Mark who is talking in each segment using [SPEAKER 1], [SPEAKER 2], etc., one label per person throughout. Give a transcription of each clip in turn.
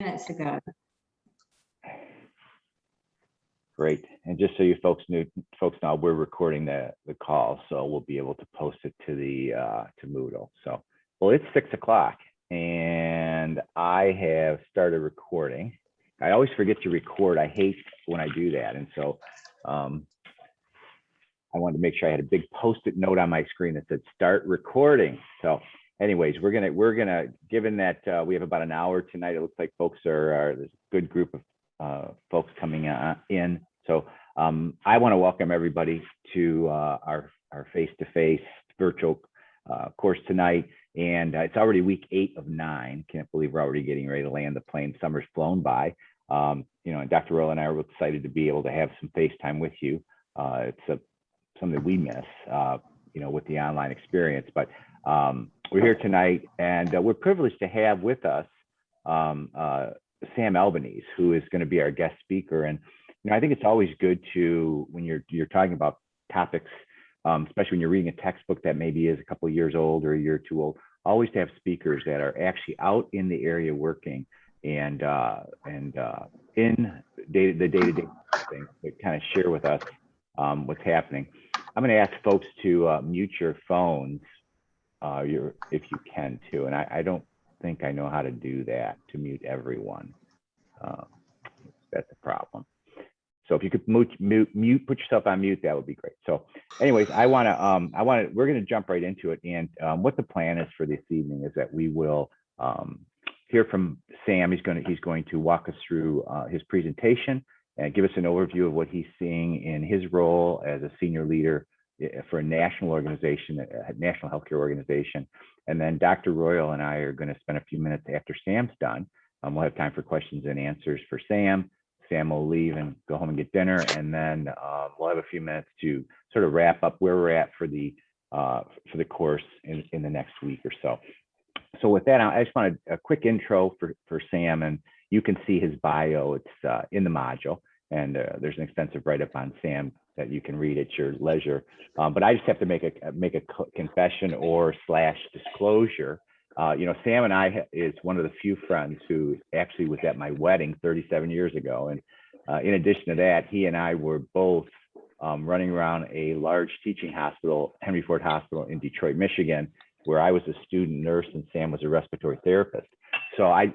[SPEAKER 1] Minutes ago.
[SPEAKER 2] Great. And just so you folks know, we're recording the call, so we'll be able to post it to the to Moodle. So, well, it's 6 o'clock, and I have started recording. I always forget to record. I hate when I do that, and so I wanted to make sure I had a big Post-it note on my screen that said "Start recording." So, anyways, we're gonna given that we have about an hour tonight, it looks like folks there's a good group of folks coming in. So I want to welcome everybody to our face-to-face virtual course tonight. And it's already week 8 of 9. Can't believe we're already getting ready to land the plane. Summer's flown by. And Dr. Royal and I are excited to be able to have some FaceTime with you. It's something we miss, with the online experience. But we're here tonight, and we're privileged to have with us Sam Albanese, who is going to be our guest speaker. And I think it's always good to, when you're talking about topics, especially when you're reading a textbook that maybe is a couple of years old or a year or two old, always to have speakers that are actually out in the area working and in the day-to-day things that kind of share with us what's happening. I'm going to ask folks to mute your phones if you can too. And I don't think I know how to do that, to mute everyone. That's a problem. So if you could put yourself on mute, that would be great. So anyways, we're going to jump right into it. And what the plan is for this evening is that we will hear from Sam. He's going to walk us through his presentation and give us an overview of what he's seeing in his role as a senior leader for a national organization, a national healthcare organization. And then Dr. Royal and I are going to spend a few minutes after Sam's done. We'll have time for questions and answers for Sam. Sam will leave and go home and get dinner, and then we'll have a few minutes to sort of wrap up where we're at for the course in the next week or so. So with that, I just wanted a quick intro for Sam, and you can see his bio. It's in the module, and there's an extensive write-up on Sam that you can read at your leisure. But I just have to make a confession or / disclosure. Sam and I is one of the few friends who actually was at my wedding 37 years ago. And in addition to that, he and I were both running around a large teaching hospital, Henry Ford Hospital in Detroit, Michigan, where I was a student nurse and Sam was a respiratory therapist. So I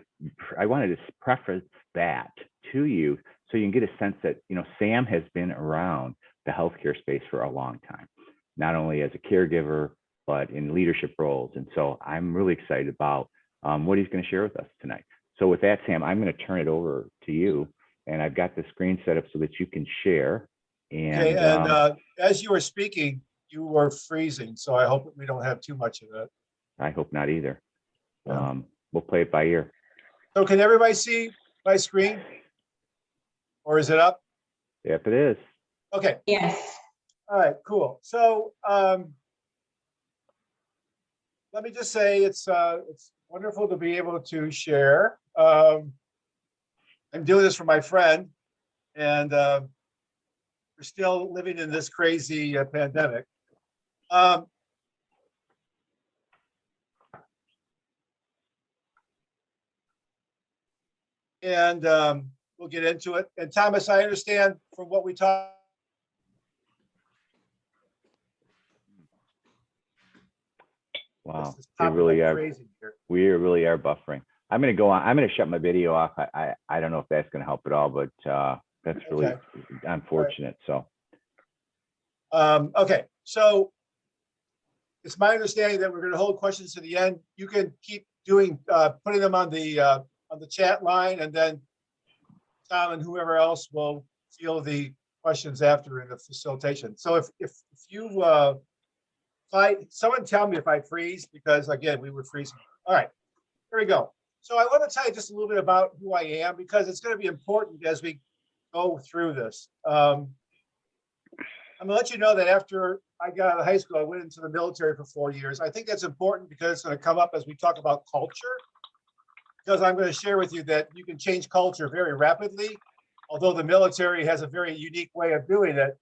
[SPEAKER 2] wanted to preface that to you so you can get a sense that, Sam has been around the healthcare space for a long time, not only as a caregiver, but in leadership roles. And so I'm really excited about what he's going to share with us tonight. So with that, Sam, I'm going to turn it over to you. And I've got the screen set up so that you can share. And,
[SPEAKER 3] as you were speaking, you were freezing. So I hope we don't have too much of that.
[SPEAKER 2] I hope not either.
[SPEAKER 3] Yeah.
[SPEAKER 2] We'll play it by ear.
[SPEAKER 3] So can everybody see my screen? Or is it up?
[SPEAKER 2] Yep, it is.
[SPEAKER 3] Okay.
[SPEAKER 1] Yes.
[SPEAKER 3] All right, cool. So let me just say it's wonderful to be able to share. I'm doing this for my friend, and we're still living in this crazy pandemic. And we'll get into it. And Thomas, I understand from what we talked.
[SPEAKER 2] Wow, we really are buffering. I'm going to go on. I'm going to shut my video off. I don't know if that's going to help at all, but that's really unfortunate. Right.
[SPEAKER 3] So, okay. So it's my understanding that we're going to hold questions to the end. You can keep putting them on the chat line, and then Tom and whoever else will field the questions after in the facilitation. So if you someone tell me if I freeze, because again, we were freezing. All right, here we go. So I want to tell you just a little bit about who I am, because it's going to be important as we go through this. I'm going to let you know that after I got out of high school, I went into the military for 4 years. I think that's important because it's going to come up as we talk about culture, because I'm going to share with you that you can change culture very rapidly. Although the military has a very unique way of doing it,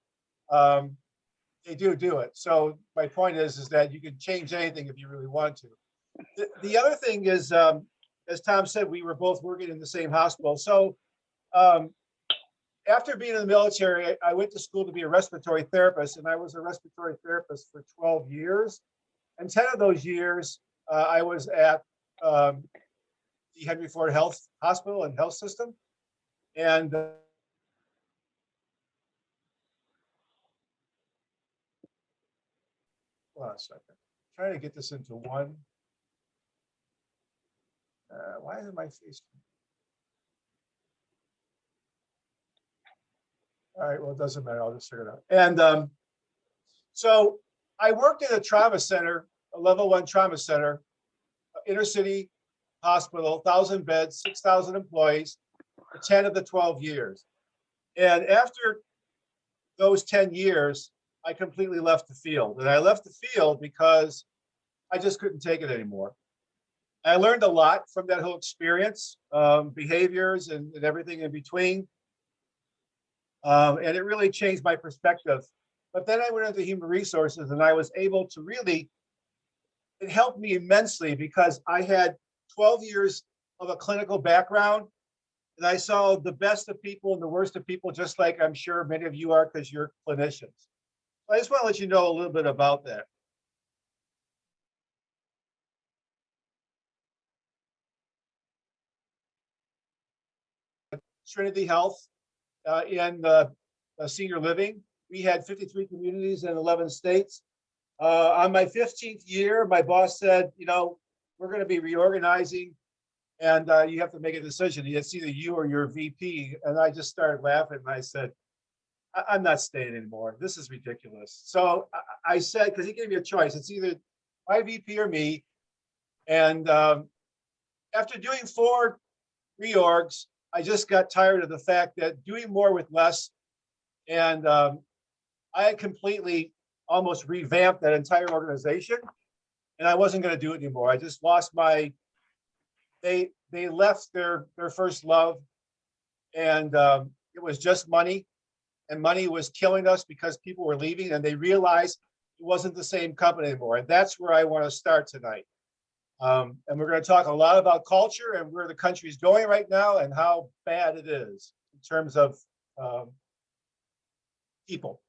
[SPEAKER 3] they do it. So my point is that you can change anything if you really want to. The other thing is as Tom said, we were both working in the same hospital. So um, after being in the military, I went to school to be a respiratory therapist, and I was a respiratory therapist for 12 years. And 10 of those years, I was at the Henry Ford Health Hospital and Health System. And hold on a second. I'm trying to get this into one. Why isn't my face? All right, well, it doesn't matter. I'll just figure it out. And so I worked in a trauma center, a level 1 trauma center, inner city hospital, 1,000 beds, 6,000 employees for 10 of the 12 years. And after those 10 years, I completely left the field. And I left the field because I just couldn't take it anymore. I learned a lot from that whole experience, behaviors and everything in between. And it really changed my perspective. But then I went into human resources and I was able to really, it helped me immensely because I had 12 years of a clinical background and I saw the best of people and the worst of people, just like I'm sure many of you are because you're clinicians. So I just want to let you know a little bit about that. Trinity Health in senior living. We had 53 communities in 11 states. On my 15th year, my boss said, you know, we're going to be reorganizing and you have to make a decision. It's either you or your VP. And I just started laughing and I said, I'm not staying anymore. This is ridiculous. So I said, because he gave me a choice, it's either my VP or me. And after doing 4 reorgs, I just got tired of the fact that doing more with less. And I had completely almost revamped that entire organization. And I wasn't going to do it anymore. I just lost my, they left their first love. And it was just money. And money was killing us because people were leaving and they realized it wasn't the same company anymore. And that's where I want to start tonight. And we're going to talk a lot about culture and where the country's going right now and how bad it is in terms of people,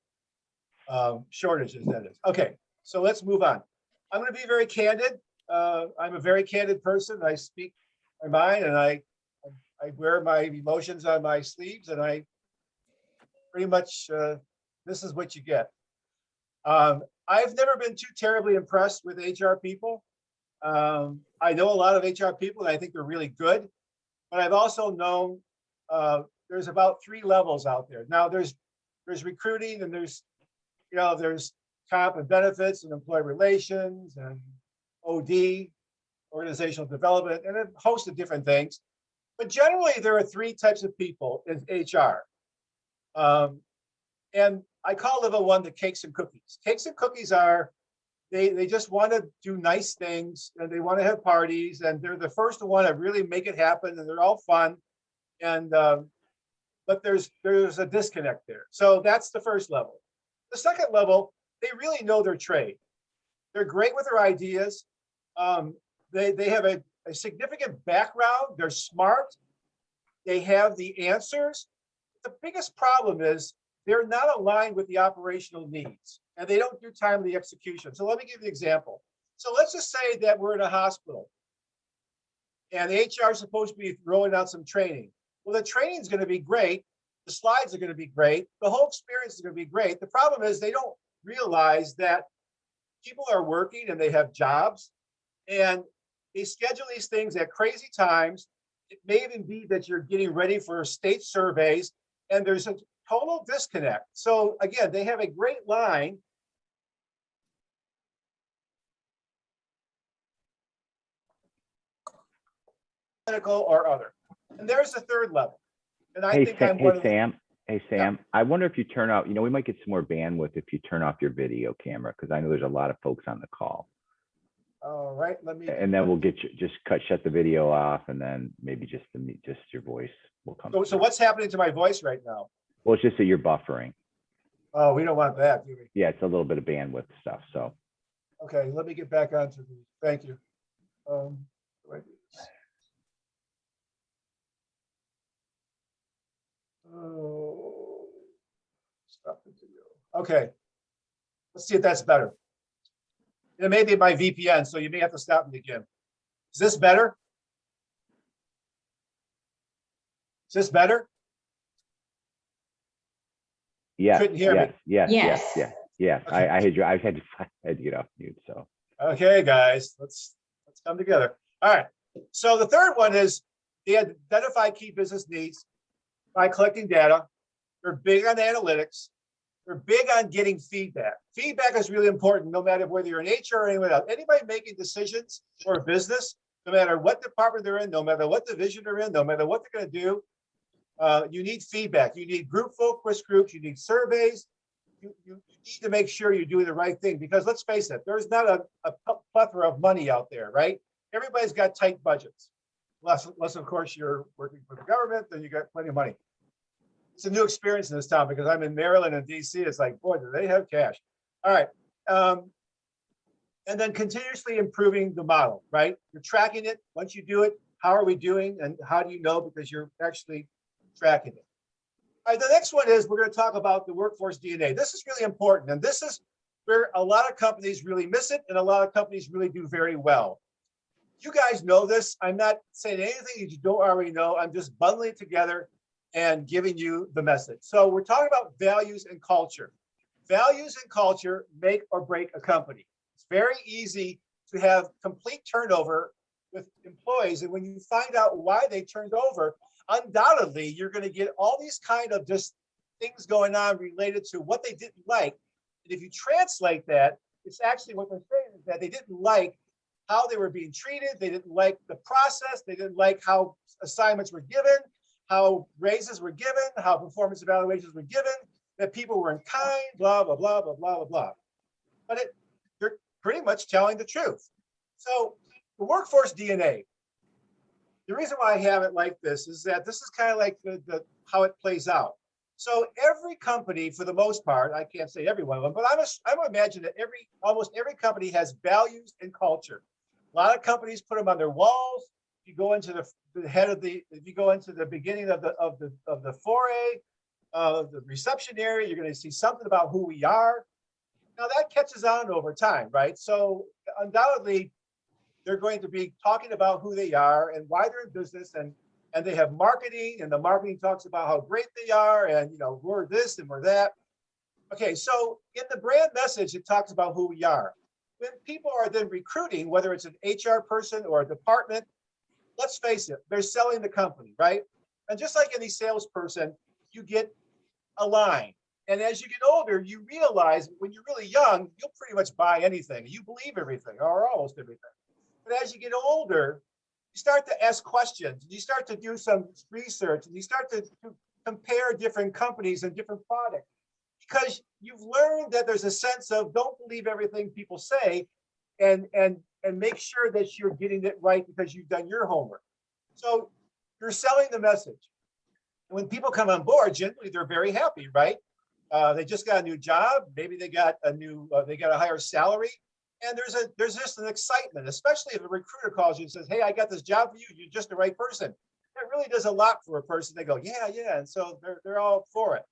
[SPEAKER 3] shortages, that is. Okay, so let's move on. I'm going to be very candid. I'm a very candid person. I speak my mind and I wear my emotions on my sleeves and I pretty much, this is what you get. I've never been too terribly impressed with HR people. I know a lot of HR people and I think they're really good, but I've also known there's about 3 levels out there. Now there's recruiting and there's comp and benefits and employee relations and OD, organizational development, and a host of different things. But generally there are 3 types of people in HR. And I call level 1 the cakes and cookies. Cakes and cookies are, they just want to do nice things and they want to have parties and they're the first to want to really make it happen and they're all fun. And but there's a disconnect there. So that's the first level. The second level, they really know their trade. They're great with their ideas. They have a significant background. They're smart. They have the answers. The biggest problem is they're not aligned with the operational needs and they don't do timely execution. So let me give you an example. So let's just say that we're in a hospital and the HR is supposed to be rolling out some training. Well, the training is going to be great. The slides are going to be great. The whole experience is going to be great. The problem is they don't realize that people are working and they have jobs and they schedule these things at crazy times. It may even be that you're getting ready for state surveys and there's a total disconnect. So again, they have a great line. Clinical or other. And there's the third level. And I think I'm one of the.
[SPEAKER 2] Hey, Sam, yeah. I wonder if you turn out, we might get some more bandwidth if you turn off your video camera, because I know there's a lot of folks on the call.
[SPEAKER 3] All right, let me.
[SPEAKER 2] And then we'll get you, shut the video off and then maybe just your voice will come.
[SPEAKER 3] So what's happening to my voice right now?
[SPEAKER 2] Well, it's just that you're buffering.
[SPEAKER 3] Oh, we don't want that, do we?
[SPEAKER 2] Yeah, it's a little bit of bandwidth stuff, so.
[SPEAKER 3] Okay, let me get back onto the, thank you. Okay, let's see if that's better. It may be my VPN, so you may have to stop me again. Is this better? Is this better?
[SPEAKER 2] Yes,
[SPEAKER 3] Couldn't hear me.
[SPEAKER 2] yes.
[SPEAKER 3] Okay.
[SPEAKER 2] I had you. I had to get off mute. So
[SPEAKER 3] Okay, guys, let's come together. All right. So the third one is they identify key business needs by collecting data. They're big on analytics. They're big on getting feedback. Feedback is really important, no matter whether you're in HR or anyone else. Anybody making decisions for a business, no matter what department they're in, no matter what division they're in, no matter what they're going to do, you need feedback. You need group focus groups. You need surveys. You need to make sure you're doing the right thing, because let's face it, there's not a plethora of money out there, right? Everybody's got tight budgets. Unless of course, you're working for the government, then you got plenty of money. It's a new experience in this town because I'm in Maryland and DC. It's like, boy, do they have cash. All right. And then continuously improving the model, right? You're tracking it. Once you do it, how are we doing? And how do you know? Because you're actually tracking it. All right, the next one is we're going to talk about the workforce DNA. This is really important. And this is where a lot of companies really miss it and a lot of companies really do very well. You guys know this. I'm not saying anything that you don't already know. I'm just bundling it together and giving you the message. So we're talking about values and culture. Values and culture make or break a company. It's very easy to have complete turnover with employees. And when you find out why they turned over, undoubtedly, you're going to get all these kind of just things going on related to what they didn't like. And if you translate that, it's actually what they're saying is that they didn't like how they were being treated. They didn't like the process. They didn't like how assignments were given, how raises were given, how performance evaluations were given, that people weren't kind, blah, blah, blah, blah, blah, blah, blah. But they're pretty much telling the truth. So the workforce DNA, the reason why I have it like this is that this is kind of like the how it plays out. So every company, for the most part, I can't say every one of them, but I'm imagine that almost every company has values and culture. A lot of companies put them on their walls. If you go into the head of if you go into the beginning of the foray, the reception area, you're going to see something about who we are. Now that catches on over time, right? So undoubtedly, they're going to be talking about who they are and why they're in business, and they have marketing, and the marketing talks about how great they are, and we're this and we're that. Okay, so in the brand message, it talks about who we are. When people are then recruiting, whether it's an HR person or a department, let's face it, they're selling the company, right? And just like any salesperson, you get a line. And as you get older, you realize when you're really young, you'll pretty much buy anything. You believe everything or almost everything. But as you get older, you start to ask questions, and you start to do some research, and you start to compare different companies and different products, because you've learned that there's a sense of don't believe everything people say, and make sure that you're getting it right because you've done your homework. So you're selling the message. When people come on board, generally they're very happy, right? They just got a new job. Maybe they got they got a higher salary. And there's just an excitement, especially if a recruiter calls you and says, hey, I got this job for you. You're just the right person. That really does a lot for a person. They go, yeah. And so they're all for it.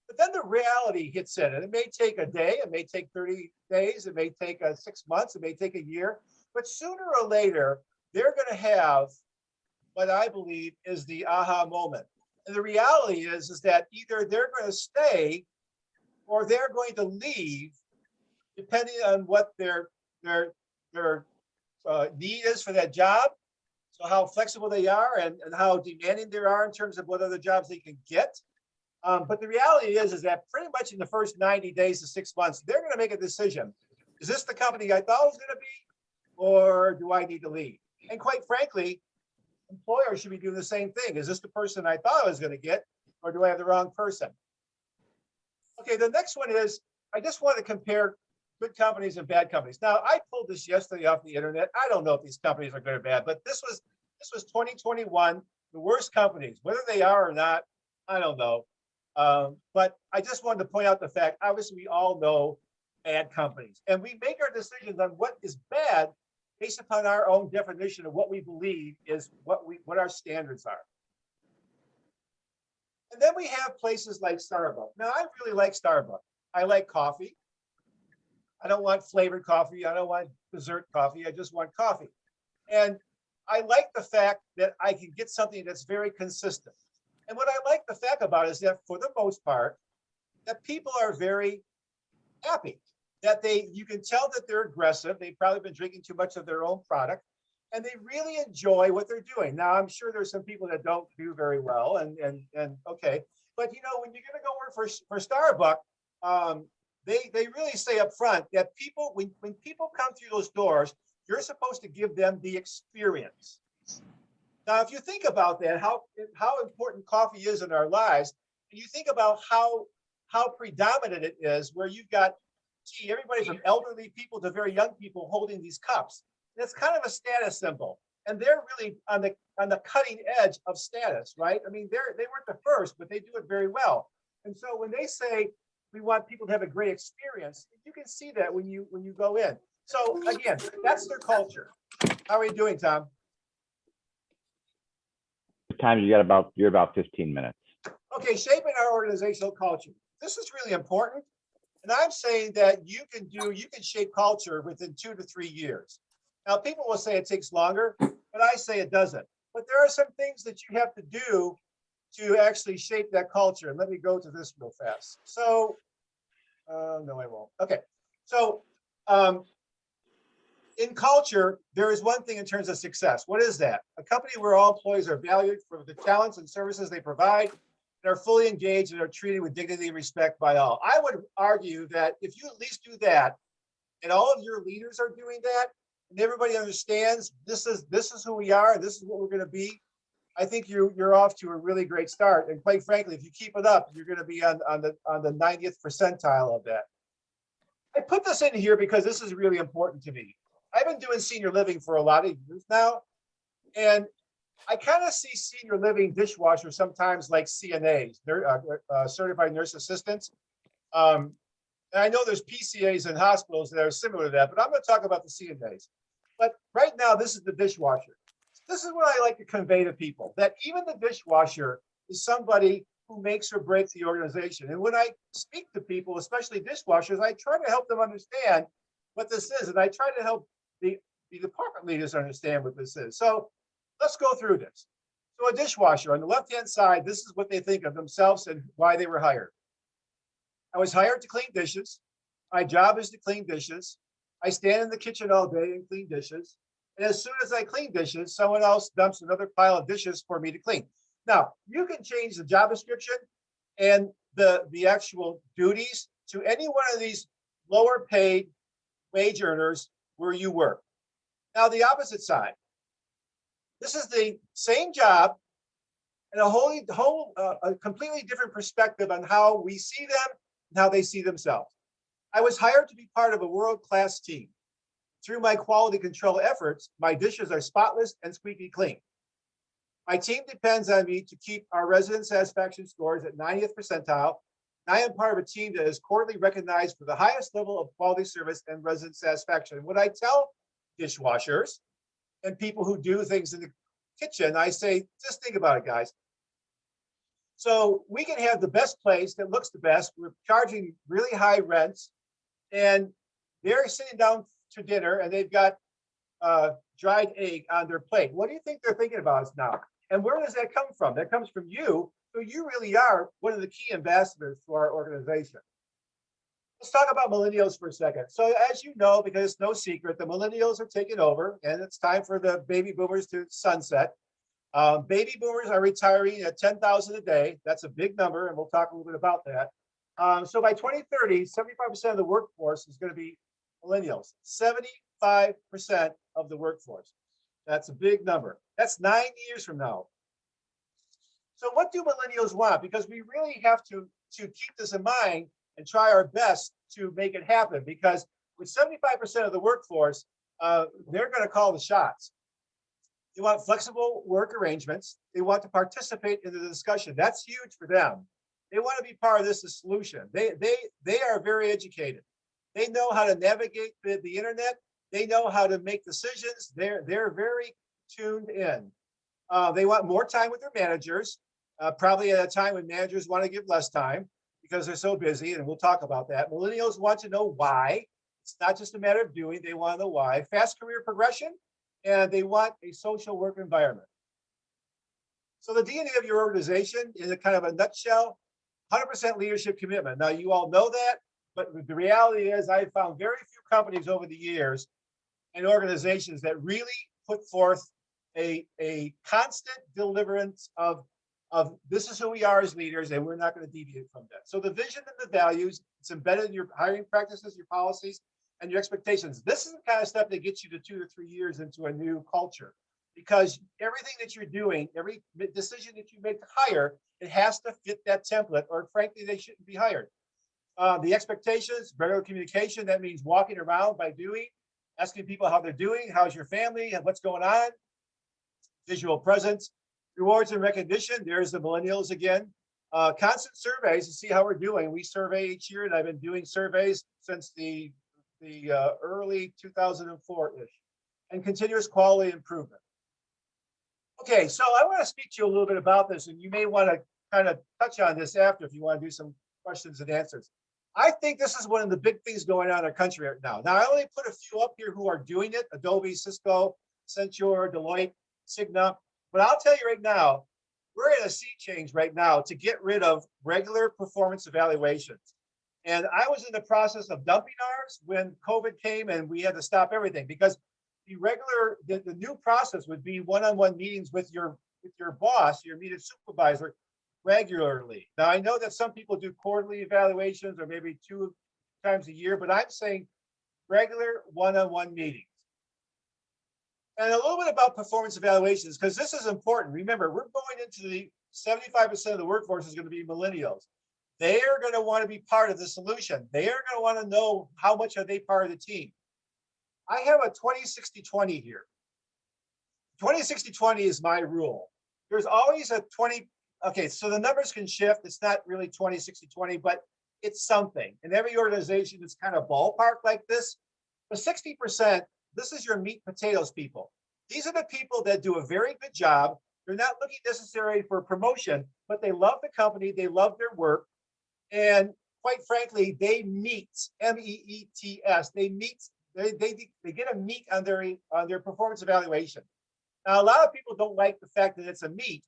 [SPEAKER 3] But then the reality hits in, and it may take a day, it may take 30 days, it may take 6 months, it may take a year, but sooner or later, they're going to have what I believe is the aha moment. And the reality is that either they're going to stay or they're going to leave, depending on what their need is for that job. So how flexible they are and how demanding they are in terms of what other jobs they can get. But the reality is that pretty much in the first 90 days to 6 months, they're going to make a decision. Is this the company I thought it was going to be, or do I need to leave? And quite frankly, employers should be doing the same thing. Is this the person I thought I was going to get, or do I have the wrong person? Okay, the next one is, I just want to compare good companies and bad companies. Now, I pulled this yesterday off the internet. I don't know if these companies are good or bad, but this was 2021, the worst companies. Whether they are or not, I don't know. But I just wanted to point out the fact, obviously we all know bad companies, and we make our decisions on what is bad based upon our own definition of what we believe is what our standards are. And then we have places like Starbucks. Now, I really like Starbucks. I like coffee. I don't want flavored coffee. I don't want dessert coffee. I just want coffee. And I like the fact that I can get something that's very consistent. And what I like the fact about it is that for the most part, that people are very happy, that you can tell that they're aggressive. They've probably been drinking too much of their own product and they really enjoy what they're doing. Now, I'm sure there's some people that don't do very well and okay. But you know, when you're going to go work for Starbucks, they really say up front that people, when people come through those doors, you're supposed to give them the experience. Now, if you think about that, how important coffee is in our lives, and you think about how predominant it is, where you've got everybody from elderly people to very young people holding these cups. That's kind of a status symbol, and they're really on the cutting edge of status, right? I mean, they weren't the first, but they do it very well. And so when they say we want people to have a great experience, you can see that when you go in. So again, that's their culture. How are you doing, Tom?
[SPEAKER 2] Time you're about 15 minutes.
[SPEAKER 3] Okay, shaping our organizational culture. This is really important. And I'm saying that you can shape culture within 2 to 3 years. Now, people will say it takes longer, but I say it doesn't. But there are some things that you have to do to actually shape that culture. And let me go to this real fast. So, no, I won't. Okay. So, in culture, there is one thing in terms of success. What is that? A company where all employees are valued for the talents and services they provide, and are fully engaged and are treated with dignity and respect by all. I would argue that if you at least do that, and all of your leaders are doing that, and everybody understands this is who we are, this is what we're going to be, I think you're off to a really great start. And quite frankly, if you keep it up, you're going to be on the 90th percentile of that. I put this in here because this is really important to me. I've been doing senior living for a lot of years now, and I kind of see senior living dishwashers sometimes like CNAs, certified nurse assistants. And I know there's PCAs in hospitals that are similar to that, but I'm going to talk about the CNAs. But right now, this is the dishwasher. This is what I like to convey to people, that even the dishwasher is somebody who makes or breaks the organization. And when I speak to people, especially dishwashers, I try to help them understand what this is. And I try to help the department leaders understand what this is. So let's go through this. So a dishwasher, on the left-hand side, this is what they think of themselves and why they were hired. I was hired to clean dishes. My job is to clean dishes. I stand in the kitchen all day and clean dishes. And as soon as I clean dishes, someone else dumps another pile of dishes for me to clean. Now, you can change the job description and the actual duties to any one of these lower paid wage earners where you work. Now, the opposite side. This is the same job and a completely different perspective on how we see them and how they see themselves. I was hired to be part of a world-class team. Through my quality control efforts, my dishes are spotless and squeaky clean. My team depends on me to keep our resident satisfaction scores at 90th percentile. I am part of a team that is quarterly recognized for the highest level of quality service and resident satisfaction. What I tell dishwashers and people who do things in the kitchen, I say, just think about it, guys. So we can have the best place that looks the best. We're charging really high rents, and they're sitting down to dinner and they've got dried egg on their plate. What do you think they're thinking about us now? And where does that come from? That comes from you. So you really are one of the key ambassadors for our organization. Let's talk about millennials for a second. So as you know, because it's no secret, the millennials are taking over and it's time for the baby boomers to sunset. Baby boomers are retiring at 10,000 a day. That's a big number, and we'll talk a little bit about that. So by 2030, 75% of the workforce is going to be millennials. 75% of the workforce. That's a big number. That's 9 years from now. So what do millennials want? Because we really have to keep this in mind and try our best to make it happen. Because with 75% of the workforce, they're going to call the shots. They want flexible work arrangements. They want to participate in the discussion. That's huge for them. They want to be part of this solution. They are very educated. They know how to navigate the internet. They know how to make decisions. They're very tuned in. They want more time with their managers, probably at a time when managers want to give less time, because they're so busy, and we'll talk about that. Millennials want to know why. It's not just a matter of doing, they want to know why. Fast career progression, and they want a social work environment. So the DNA of your organization is a kind of a nutshell, 100% leadership commitment. Now, you all know that, but the reality is I've found very few companies over the years and organizations that really put forth a constant deliverance of this is who we are as leaders, and we're not going to deviate from that. So the vision and the values, it's embedded in your hiring practices, your policies, and your expectations. This is the kind of stuff that gets you to 2 to 3 years into a new culture, because everything that you're doing, every decision that you make to hire, it has to fit that template, or frankly, they shouldn't be hired. The expectations, regular communication, that means walking around by doing, asking people how they're doing, how's your family, and what's going on. Visual presence, rewards and recognition. There's the millennials again. Constant surveys to see how we're doing. We survey each year, and I've been doing surveys since the early 2004-ish, and continuous quality improvement. Okay, so I want to speak to you a little bit about this, and you may want to kind of touch on this after if you want to do some questions and answers. I think this is one of the big things going on in our country right now. Now, I only put a few up here who are doing it: Adobe, Cisco, Accenture, Deloitte, Cigna. But I'll tell you right now, we're in a sea change right now to get rid of regular performance evaluations. And I was in the process of dumping ours when COVID came and we had to stop everything, because the new process would be one-on-one meetings with your boss, your immediate supervisor, regularly. Now, I know that some people do quarterly evaluations or maybe 2 times a year, but I'm saying regular one-on-one meetings. And a little bit about performance evaluations, because this is important. Remember, we're going into the 75% of the workforce is going to be millennials. They are going to want to be part of the solution. They are going to want to know how much are they part of the team. I have a 20-60-20 here. 20-60-20 is my rule. There's always a 20. Okay, so the numbers can shift. It's not really 20-60-20, but it's something. In every organization, it's kind of ballpark like this. But 60%, this is your meat and potatoes people. These are the people that do a very good job. They're not looking necessarily for promotion, but they love the company. They love their work. And quite frankly, they meet, MEETS, they meet, they get a meet on their performance evaluation. Now, a lot of people don't like the fact that it's a meet.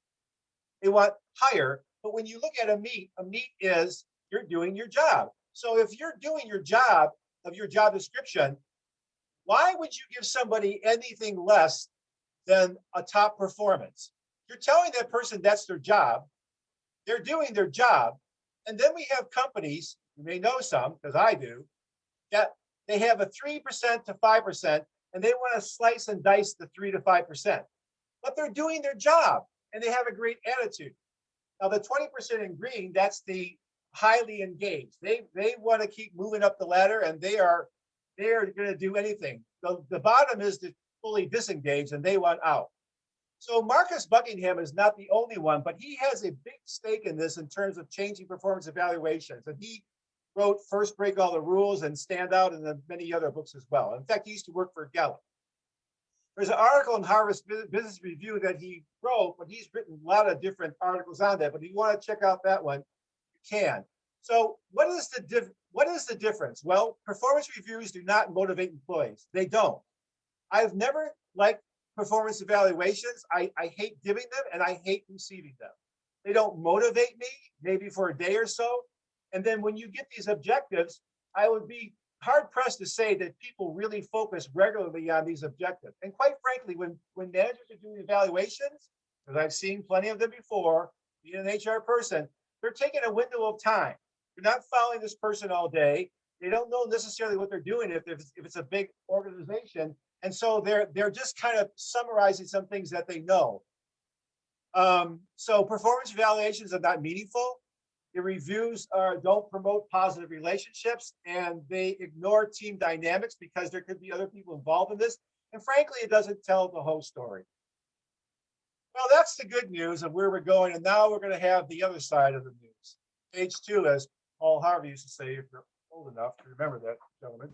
[SPEAKER 3] They want higher, but when you look at a meet is you're doing your job. So if you're doing your job of your job description, why would you give somebody anything less than a top performance? You're telling that person that's their job. They're doing their job. And then we have companies, you may know some, because I do, that they have a 3% to 5%, and they want to slice and dice the 3 to 5%. But they're doing their job, and they have a great attitude. Now, the 20% in green, that's the highly engaged. They want to keep moving up the ladder, and they are going to do anything. The bottom is the fully disengaged, and they want out. So Marcus Buckingham is not the only one, but he has a big stake in this in terms of changing performance evaluations. And he wrote First Break All the Rules and Stand Out, and then many other books as well. In fact, he used to work for Gallup. There's an article in Harvard Business Review that he wrote, but he's written a lot of different articles on that. But if you want to check out that one, you can. So what is the difference? Well, performance reviews do not motivate employees. They don't. I've never liked performance evaluations. I hate giving them, and I hate receiving them. They don't motivate me, maybe for a day or so. And then when you get these objectives, I would be hard pressed to say that people really focus regularly on these objectives. And quite frankly, when managers are doing evaluations, because I've seen plenty of them before, being an HR person, they're taking a window of time. You're not following this person all day. They don't know necessarily what they're doing if it's a big organization. And so they're just kind of summarizing some things that they know. So performance evaluations are not meaningful. The reviews don't promote positive relationships, and they ignore team dynamics because there could be other people involved in this. And frankly, it doesn't tell the whole story. Well, that's the good news of where we're going. And now we're going to have the other side of the news. Page 2, as Paul Harvey used to say, if you're old enough to remember that, gentlemen.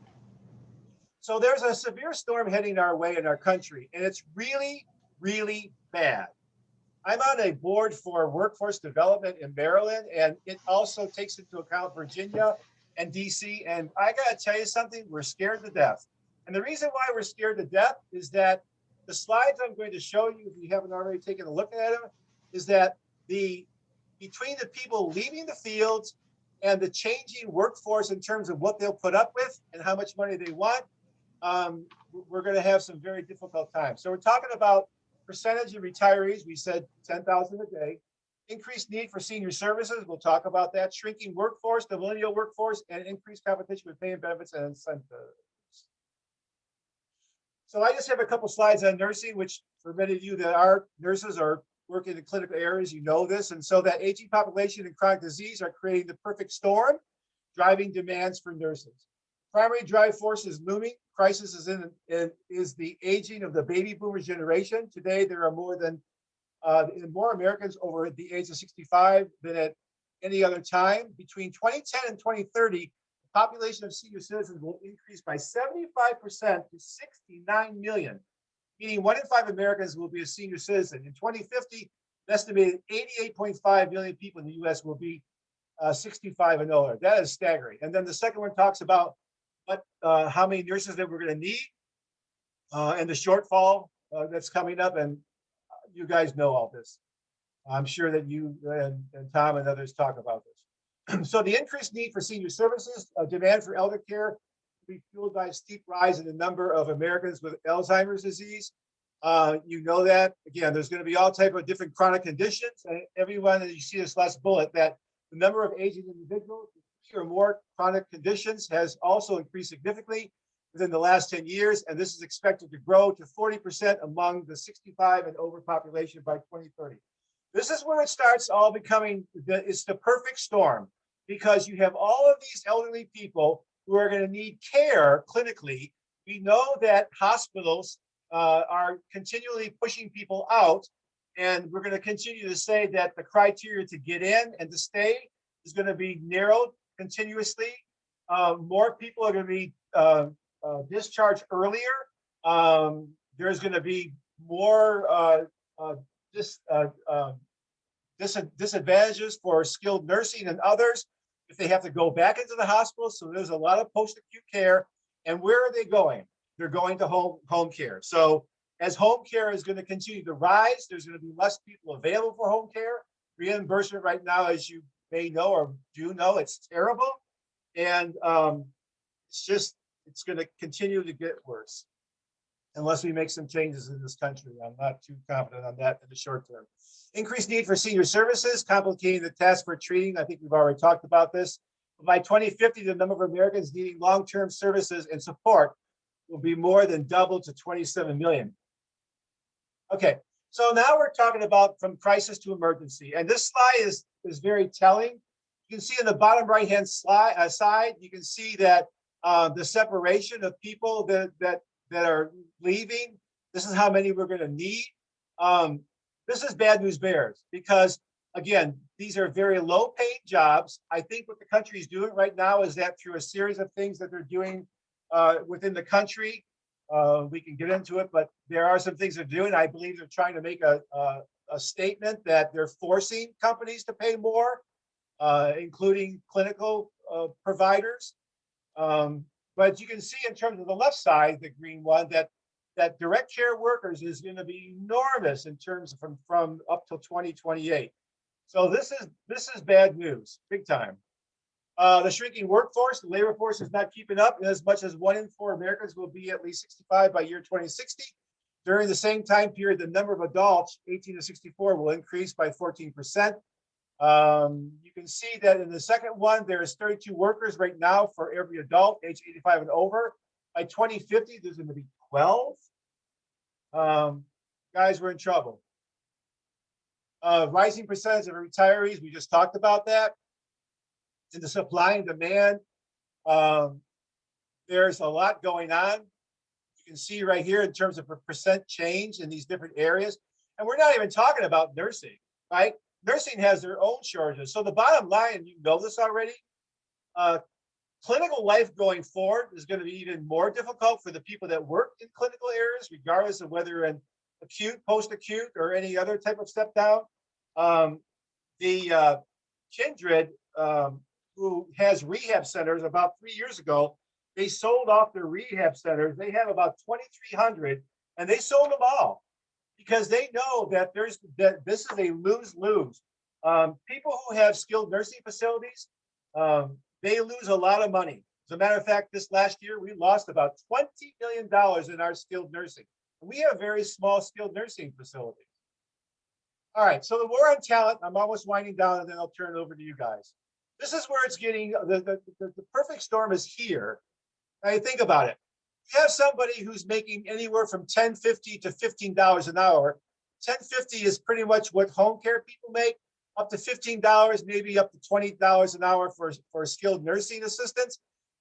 [SPEAKER 3] So there's a severe storm heading our way in our country, and it's really, really bad. I'm on a board for workforce development in Maryland, and it also takes into account Virginia and DC. And I got to tell you something, we're scared to death. And the reason why we're scared to death is that the slides I'm going to show you, if you haven't already taken a look at them, is that the between the people leaving the fields and the changing workforce in terms of what they'll put up with and how much money they want, we're going to have some very difficult times. So we're talking about percentage of retirees. We said 10,000 a day. Increased need for senior services. We'll talk about that. Shrinking workforce, the millennial workforce, and increased competition with pay and benefits and incentives. So I just have a couple slides on nursing, which for many of you that are nurses or work in the clinical areas, you know this. And so that aging population and chronic disease are creating the perfect storm, driving demands for nurses. Primary drive force is looming. Crisis is the aging of the baby boomer generation. Today, there are more Americans over the age of 65 than at any other time. Between 2010 and 2030, the population of senior citizens will increase by 75% to 69 million, meaning 1 in 5 Americans will be a senior citizen. In 2050, an estimated 88.5 million people in the US will be 65 and older. That is staggering. And then the second one talks about how many nurses that we're going to need and the shortfall that's coming up. And you guys know all this. I'm sure that you and Tom and others talk about this. So the increased need for senior services, demand for elder care will be fueled by a steep rise in the number of Americans with Alzheimer's disease. You know that. Again, there's going to be all type of different chronic conditions. And everyone, that you see this last bullet, that the number of aging individuals with 3 or more chronic conditions has also increased significantly within the last 10 years. And this is expected to grow to 40% among the 65 and over population by 2030. This is where it starts all becoming, it's the perfect storm, because you have all of these elderly people who are going to need care clinically. We know that hospitals are continually pushing people out, and we're going to continue to say that the criteria to get in and to stay is going to be narrowed continuously. More people are going to be discharged earlier. There's going to be more disadvantages for skilled nursing and others if they have to go back into the hospital. So there's a lot of post-acute care. And where are they going? They're going to home care. So as home care is going to continue to rise, there's going to be less people available for home care. Reimbursement right now, as you may know or do know, it's terrible. And it's going to continue to get worse unless we make some changes in this country. I'm not too confident on that in the short term. Increased need for senior services, complicating the task for treating. I think we've already talked about this. By 2050, the number of Americans needing long-term services and support will be more than double to 27 million. Okay, so now we're talking about from crisis to emergency. And this slide is very telling. You can see in the bottom right-hand side, you can see that the separation of people that are leaving. This is how many we're going to need. This is bad news bears, because again, these are very low paid jobs. I think what the country is doing right now is that through a series of things that they're doing within the country, we can get into it, but there are some things they're doing. I believe they're trying to make a statement that they're forcing companies to pay more, including clinical providers. But you can see in terms of the left side, the green one, that direct care workers is going to be enormous in terms of from up till 2028. So this is bad news, big time. The shrinking workforce, the labor force is not keeping up, as much as 1 in 4 Americans will be at least 65 by year 2060. During the same time period, the number of adults 18 to 64 will increase by 14%. You can see that in the second one, there's 32 workers right now for every adult age 85 and over. By 2050, there's going to be 12. Guys, we're in trouble. Rising percentage of retirees, we just talked about that. In the supply and demand, there's a lot going on. You can see right here in terms of a percent change in these different areas. And we're not even talking about nursing, right? Nursing has their own shortages. So the bottom line, you know this already, clinical life going forward is going to be even more difficult for the people that work in clinical areas, regardless of whether in acute, post-acute, or any other type of step down. The Kindred, who has rehab centers, about 3 years ago, they sold off their rehab centers. They have about 2,300, and they sold them all because they know that this is a lose-lose. People who have skilled nursing facilities, they lose a lot of money. As a matter of fact, this last year we lost about $20 million in our skilled nursing. We have very small skilled nursing facilities. All right, so the war on talent, I'm almost winding down, and then I'll turn it over to you guys. This is where it's getting, the perfect storm is here. I think about it. You have somebody who's making anywhere from $10.50 to $15 an hour. $10.50 is pretty much what home care people make, up to $15, maybe up to $20 an hour for skilled nursing assistants.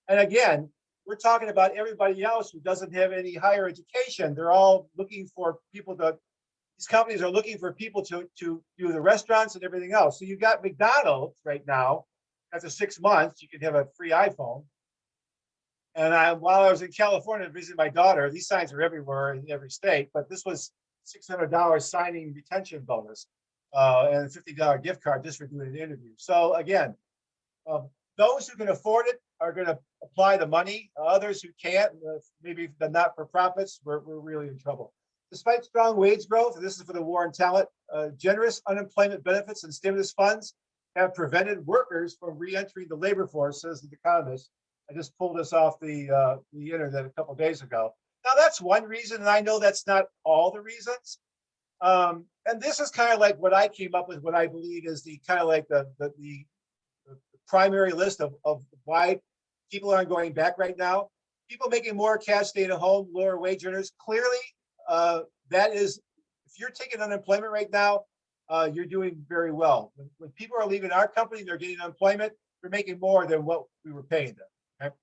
[SPEAKER 3] And again, we're talking about everybody else who doesn't have any higher education. They're all looking for people to, these companies are looking for people to do the restaurants and everything else. So you've got McDonald's right now, after 6 months, you can have a free iPhone. And while I was in California visiting my daughter, these signs are everywhere in every state, but this was $600 signing retention bonus and a $50 gift card just for doing an interview. So again, those who can afford it are going to apply the money. Others who can't, maybe the not-for-profits, we're really in trouble. Despite strong wage growth, and this is for the war on talent, generous unemployment benefits and stimulus funds have prevented workers from re-entering the labor force, says the economist. I just pulled this off the internet a couple of days ago. Now that's one reason, and I know that's not all the reasons. And this is kind of like what I came up with, what I believe is the kind of like the primary list of why people aren't going back right now. People making more cash staying at home, lower wage earners. Clearly, that is, if you're taking unemployment right now, you're doing very well. When people are leaving our company, they're getting unemployment, they're making more than what we were paying them. Okay?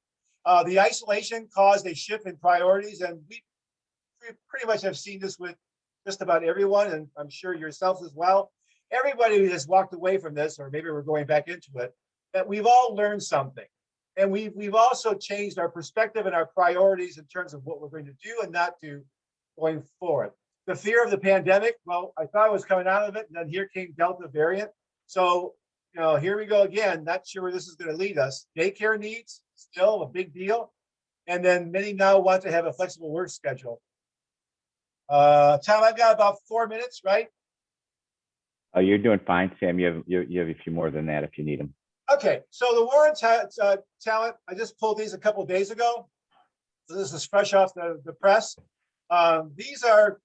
[SPEAKER 3] The isolation caused a shift in priorities, and we pretty much have seen this with just about everyone, and I'm sure yourselves as well. Everybody who has walked away from this, or maybe we're going back into it, that we've all learned something. And we've also changed our perspective and our priorities in terms of what we're going to do and not do going forward. The fear of the pandemic, well, I thought I was coming out of it, and then here came Delta variant. So, here we go again, not sure where this is going to lead us. Daycare needs, still a big deal. And then many now want to have a flexible work schedule. Tom, I've got about 4 minutes, right?
[SPEAKER 2] You're doing fine, Sam. You have a few more than that if you need them.
[SPEAKER 3] Okay, so the war on talent, I just pulled these a couple of days ago. So this is fresh off the press. These are,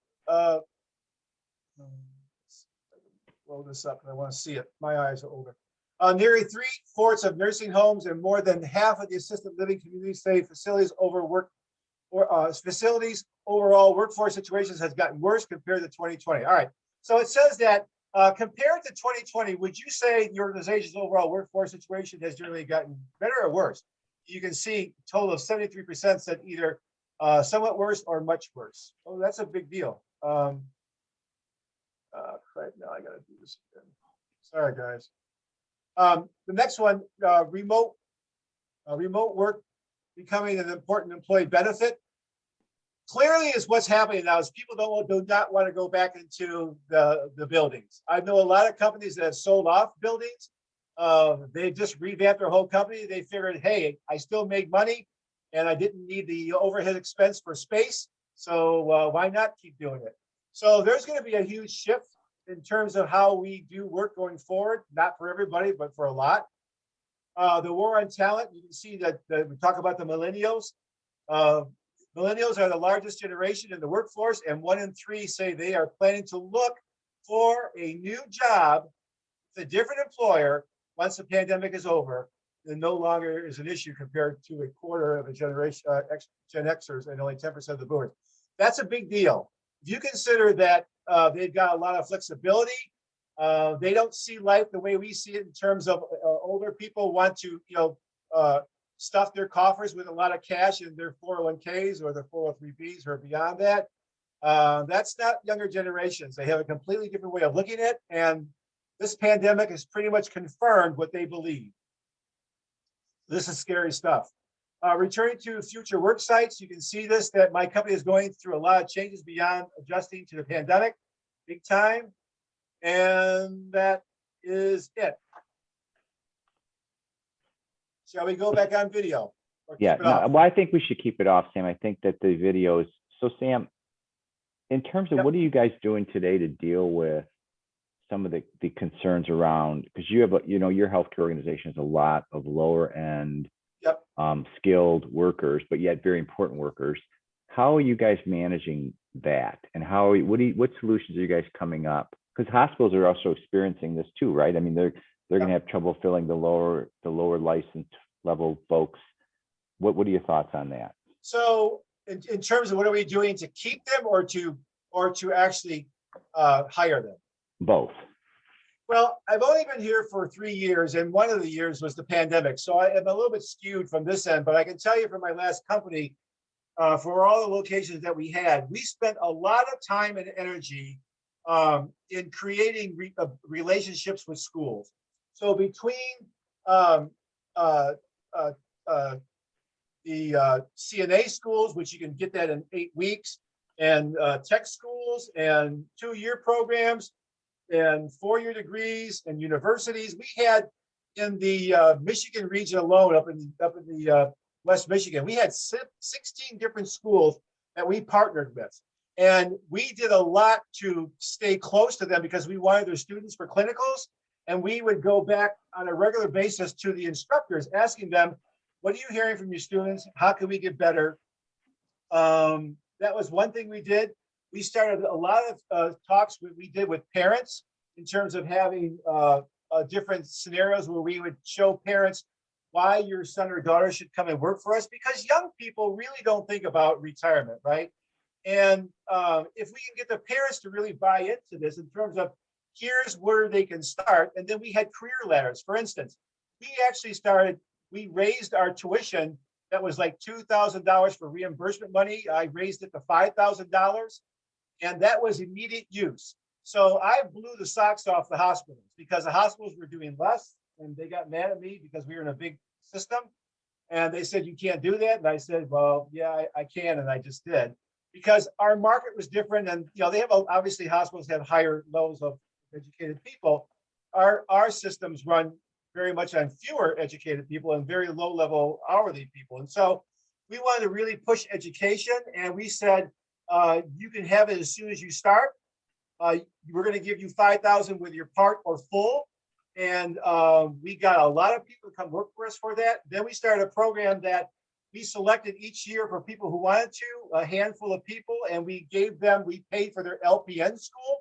[SPEAKER 3] roll this up, and I want to see it. My eyes are older. Nearly 3/4 of nursing homes and more than half of the assisted living communities say facilities overall workforce situations has gotten worse compared to 2020. All right, so it says that compared to 2020, would you say the organization's overall workforce situation has generally gotten better or worse? You can see a total of 73% said either somewhat worse or much worse. Oh, that's a big deal. Right now, I got to do this again. Sorry, guys. The next one, remote work becoming an important employee benefit. Clearly is what's happening now is people do not want to go back into the buildings. I know a lot of companies that have sold off buildings. They just revamped their whole company. They figured, hey, I still make money and I didn't need the overhead expense for space. So why not keep doing it? So there's going to be a huge shift in terms of how we do work going forward, not for everybody, but for a lot. The war on talent, you can see that we talk about the millennials. Millennials are the largest generation in the workforce, and 1 in 3 say they are planning to look for a new job with a different employer once the pandemic is over. And no longer is an issue compared to a quarter of a generation, Gen Xers, and only 10% of the boomers. That's a big deal. If you consider that they've got a lot of flexibility, they don't see life the way we see it in terms of older people want to, stuff their coffers with a lot of cash in their 401ks or their 403bs or beyond that. That's not younger generations. They have a completely different way of looking at it. And this pandemic has pretty much confirmed what they believe. This is scary stuff. Returning to future work sites, you can see this, that my company is going through a lot of changes beyond adjusting to the pandemic, big time. And that is it. Shall we go back on video? Or keep
[SPEAKER 2] Yeah,
[SPEAKER 3] it
[SPEAKER 2] no,
[SPEAKER 3] off?
[SPEAKER 2] well, I think we should keep it off, Sam. I think that the video is, so Sam, in terms of
[SPEAKER 3] Yep.
[SPEAKER 2] what are you guys doing today to deal with some of the concerns around, because you have a, your healthcare organization has a lot of lower end
[SPEAKER 3] Yep.
[SPEAKER 2] skilled workers, but yet very important workers. How are you guys managing that? And what solutions are you guys coming up? Because hospitals are also experiencing this too, right? I mean, they're going to have trouble filling the lower licensed level folks. What are your thoughts on that?
[SPEAKER 3] So in terms of what are we doing to keep them or to actually hire them?
[SPEAKER 2] Both.
[SPEAKER 3] Well, I've only been here for 3 years, and one of the years was the pandemic. So I am a little bit skewed from this end, but I can tell you from my last company, for all the locations that we had, we spent a lot of time and energy in creating relationships with schools. So between um, uh, uh, uh, the CNA schools, which you can get that in 8 weeks, and tech schools and 2-year programs and 4-year degrees and universities. We had in the Michigan region alone, up in the West Michigan, we had 16 different schools that we partnered with. And we did a lot to stay close to them because we wanted their students for clinicals. And we would go back on a regular basis to the instructors, asking them, what are you hearing from your students? How can we get better? That was one thing we did. We started a lot of talks we did with parents in terms of having different scenarios where we would show parents why your son or daughter should come and work for us, because young people really don't think about retirement, right? And if we can get the parents to really buy into this in terms of here's where they can start. And then we had career ladders. For instance, we raised our tuition that was like $2,000 for reimbursement money. I raised it to $5,000, and that was immediate use. So I blew the socks off the hospitals because the hospitals were doing less, and they got mad at me because we were in a big system. And they said, you can't do that. And I said, well, yeah, I can. And I just did, because our market was different. And, they have, obviously hospitals have higher levels of educated people. Our systems run very much on fewer educated people and very low level hourly people. And so we wanted to really push education. And we said, you can have it as soon as you start. We're going to give you 5,000 with your part or full. And we got a lot of people to come work for us for that. Then we started a program that we selected each year for people who wanted to, a handful of people, and we paid for their LPN school.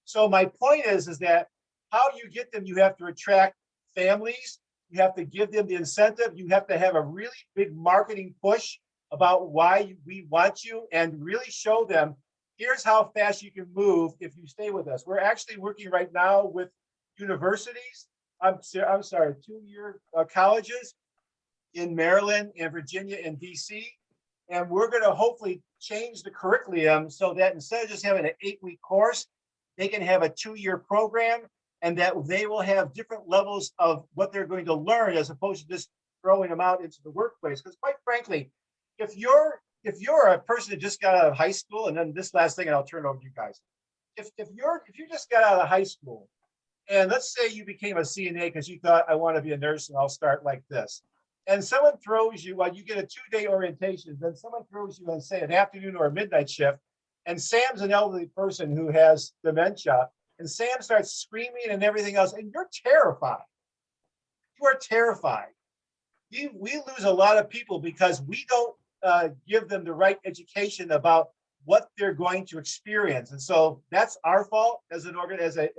[SPEAKER 3] So my point is that how you get them, you have to attract families. You have to give them the incentive. You have to have a really big marketing push about why we want you, and really show them, here's how fast you can move if you stay with us. We're actually working right now with universities. I'm sorry, 2-year colleges in Maryland and Virginia and DC. And we're going to hopefully change the curriculum so that instead of just having an 8-week course, they can have a 2-year program, and that they will have different levels of what they're going to learn, as opposed to just throwing them out into the workplace. Because quite frankly, if you're a person that just got out of high school, and then this last thing, and I'll turn it over to you guys. If you just got out of high school, and let's say you became a CNA because you thought, I want to be a nurse and I'll start like this. And someone throws you, you get a 2-day orientation, then someone throws you on, say, an afternoon or a midnight shift, and Sam's an elderly person who has dementia, and Sam starts screaming and everything else, and you're terrified. You are terrified. We lose a lot of people because we don't give them the right education about what they're going to experience. And so that's our fault as an organization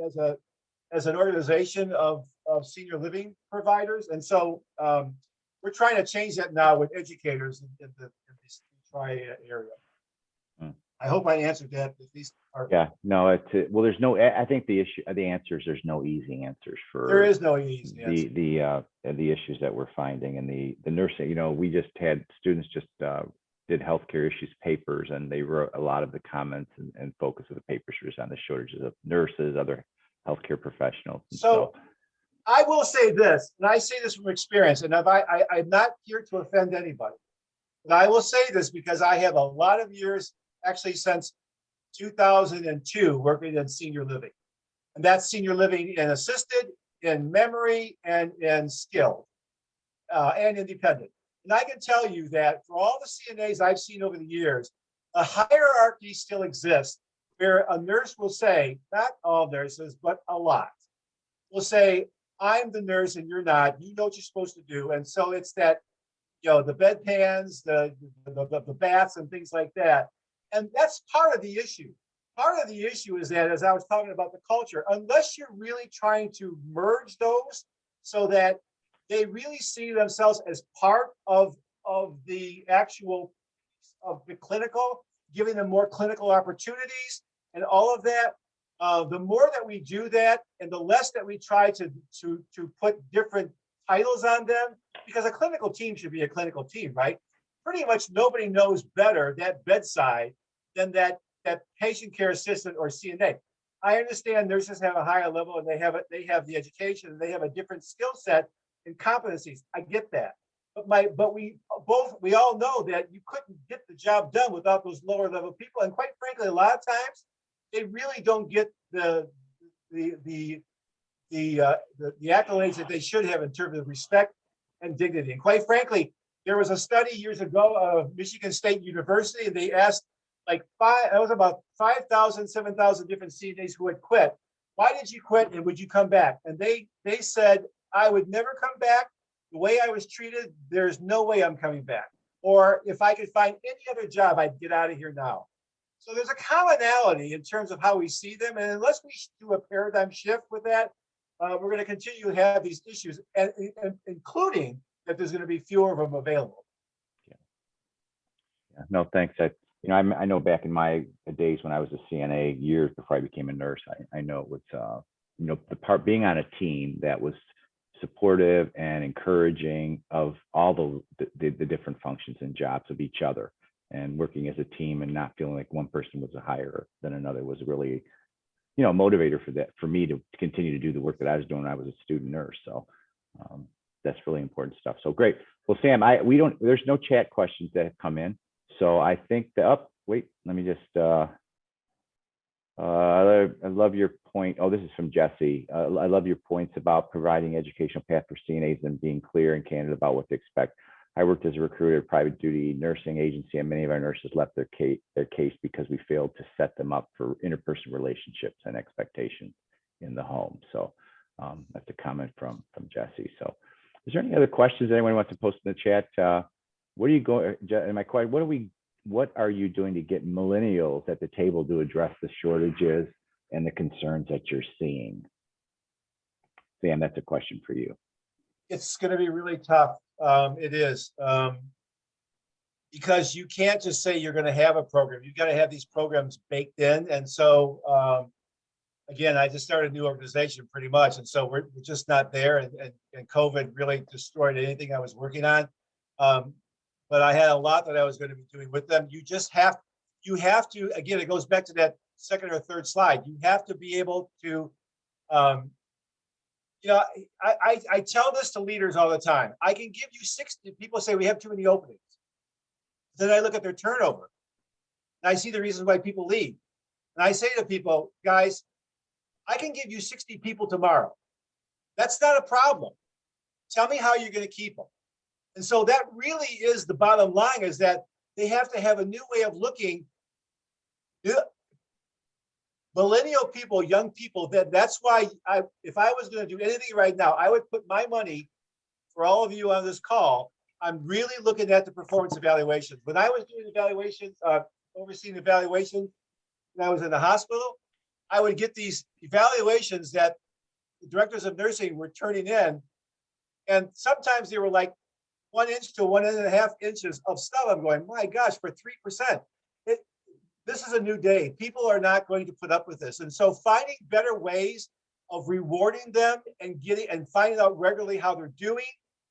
[SPEAKER 3] of senior living providers. And so we're trying to change that now with educators in this tri-area. I hope I answered that at least.
[SPEAKER 2] Yeah, no, well, there's no, I think the answer is there's no easy answers for.
[SPEAKER 3] There is no easy answer.
[SPEAKER 2] The issues that we're finding, and the nursing, we just had students just did healthcare issues papers, and they wrote a lot of the comments and focus of the papers was on the shortages of nurses, other healthcare professionals.
[SPEAKER 3] So I will say this, and I say this from experience, and if I'm not here to offend anybody, but I will say this because I have a lot of years, actually since 2002, working in senior living. And that's senior living in assisted, in memory, and in skilled, and independent. And I can tell you that for all the CNAs I've seen over the years, a hierarchy still exists where a nurse will say, not all nurses, but a lot, will say, I'm the nurse and you're not. You know what you're supposed to do. And so it's that, the bedpans, the baths and things like that. And that's part of the issue. Part of the issue is that, as I was talking about the culture, unless you're really trying to merge those so that they really see themselves as part of the actual of the clinical, giving them more clinical opportunities and all of that. The more that we do that, and the less that we try to put different titles on them, because a clinical team should be a clinical team, right? Pretty much nobody knows better that bedside than that patient care assistant or CNA. I understand nurses have a higher level and they have the education and they have a different skill set and competencies. I get that. But we all know that you couldn't get the job done without those lower level people. And quite frankly, a lot of times they really don't get the accolades that they should have in terms of respect and dignity. And quite frankly, there was a study years ago of Michigan State University, and they asked it was about 5,000, 7,000 different CNAs who had quit. Why did you quit and would you come back? And they said, I would never come back. The way I was treated, there's no way I'm coming back. Or if I could find any other job, I'd get out of here now. So there's a commonality in terms of how we see them. And unless we do a paradigm shift with that, we're going to continue to have these issues, and including that there's going to be fewer of them available.
[SPEAKER 2] Yeah. No, thanks. I know back in my days when I was a CNA, years before I became a nurse, I know it was, the part being on a team that was supportive and encouraging of all the different functions and jobs of each other, and working as a team and not feeling like one person was higher than another was really, a motivator for me to continue to do the work that I was doing when I was a student nurse. So that's really important stuff. So great. Well, Sam, there's no chat questions that have come in. So I think wait, let me just, I love your point. Oh, this is from Jesse. I love your points about providing educational path for CNAs and being clear and candid about what to expect. I worked as a recruiter at a private duty nursing agency, and many of our nurses left their case because we failed to set them up for interpersonal relationships and expectations in the home. So that's a comment from Jesse. So is there any other questions anyone wants to post in the chat? What are you going, my question, what are you doing to get millennials at the table to address the shortages and the concerns that you're seeing? Sam, that's a question for you.
[SPEAKER 3] It's going to be really tough. It is. Because you can't just say you're going to have a program. You've got to have these programs baked in. And so, again, I just started a new organization pretty much. And so we're just not there. And COVID really destroyed anything I was working on. But I had a lot that I was going to be doing with them. You have to, again, it goes back to that second or third slide. You have to be able to, I tell this to leaders all the time. I can give you 60, people say we have too many openings. Then I look at their turnover and I see the reasons why people leave. And I say to people, guys, I can give you 60 people tomorrow. That's not a problem. Tell me how you're going to keep them. And so that really is the bottom line, is that they have to have a new way of looking. Millennial people, young people, that's why if I was going to do anything right now, I would put my money, for all of you on this call, I'm really looking at the performance evaluations. When I was doing evaluations, overseeing evaluations, when I was in the hospital, I would get these evaluations that the directors of nursing were turning in. And sometimes they were like 1 inch to 1.5 inches of stuff. I'm going, my gosh, for 3%. This is a new day. People are not going to put up with this. And so finding better ways of rewarding them and finding out regularly how they're doing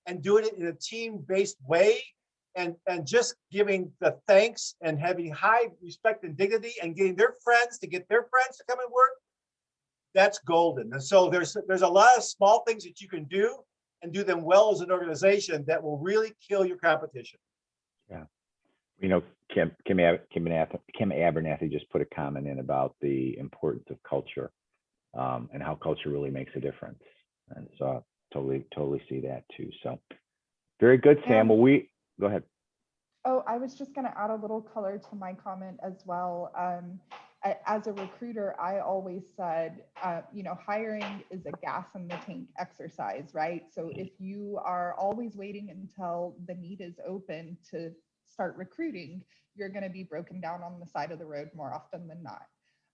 [SPEAKER 3] and doing it in a team-based way, and just giving the thanks and having high respect and dignity and getting their friends to get their friends to come and work. that's golden. And so there's a lot of small things that you can do and do them well as an organization that will really kill your competition.
[SPEAKER 2] Yeah. You know, Kim Abernathy just put a comment in about the importance of culture, and how culture really makes a difference. And so I totally see that too. So very good, Sam. Well, go ahead.
[SPEAKER 1] Oh, I was just going to add a little color to my comment as well. As a recruiter, I always said, hiring is a gas in the tank exercise, right? So if you are always waiting until the need is open to start recruiting, you're going to be broken down on the side of the road more often than not.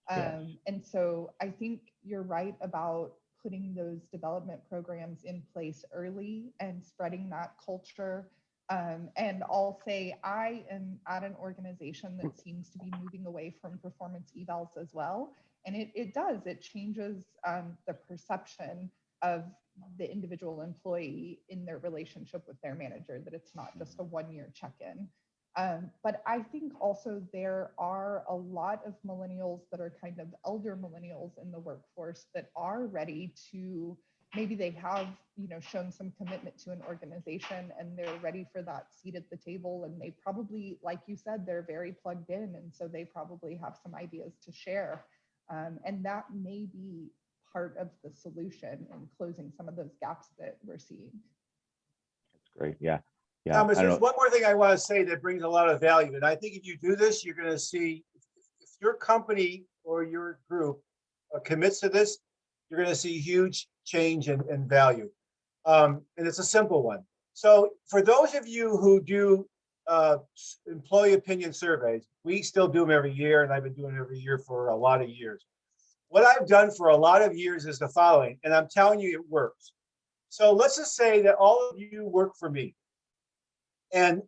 [SPEAKER 2] Yes.
[SPEAKER 1] And so I think you're right about putting those development programs in place early and spreading that culture. And I'll say I am at an organization that seems to be moving away from performance evals as well. And it changes the perception of the individual employee in their relationship with their manager, that it's not just a one-year check-in. But I think also there are a lot of millennials that are kind of elder millennials in the workforce that are ready to, maybe they have, shown some commitment to an organization and they're ready for that seat at the table. And they probably, like you said, they're very plugged in. And so they probably have some ideas to share. And that may be part of the solution in closing some of those gaps that we're seeing.
[SPEAKER 2] That's great. Yeah. Yeah.
[SPEAKER 3] Thomas, there's one more thing I want to say that brings a lot of value. And I think if you do this, you're going to see, if your company or your group commits to this, you're going to see huge change in value. And it's a simple one. So for those of you who do employee opinion surveys, we still do them every year, and I've been doing it every year for a lot of years. What I've done for a lot of years is the following, and I'm telling you it works. So let's just say that all of you work for me, and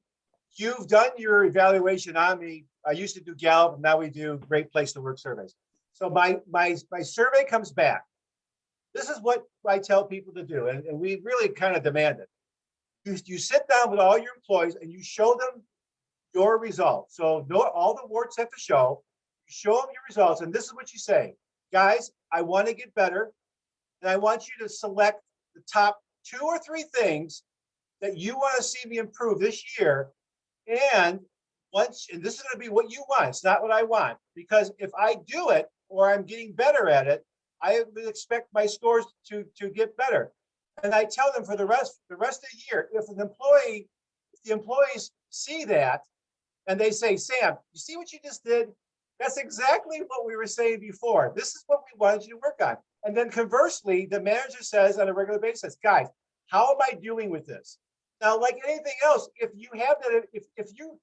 [SPEAKER 3] you've done your evaluation on me. I used to do Gallup, and now we do Great Place to Work surveys. So my survey comes back. This is what I tell people to do, and we really kind of demand it. You sit down with all your employees and you show them your results. So all the warts have to show. You show them your results, and this is what you say. Guys, I want to get better, and I want you to select the top 2 or 3 things that you want to see me improve this year. And this is going to be what you want. It's not what I want, because if I do it or I'm getting better at it, I would expect my scores to get better. And I tell them for the rest of the year, if the employees see that and they say, Sam, you see what you just did? That's exactly what we were saying before. This is what we wanted you to work on. And then conversely, the manager says on a regular basis, guys, how am I doing with this? Now, like anything else, if you have that, if you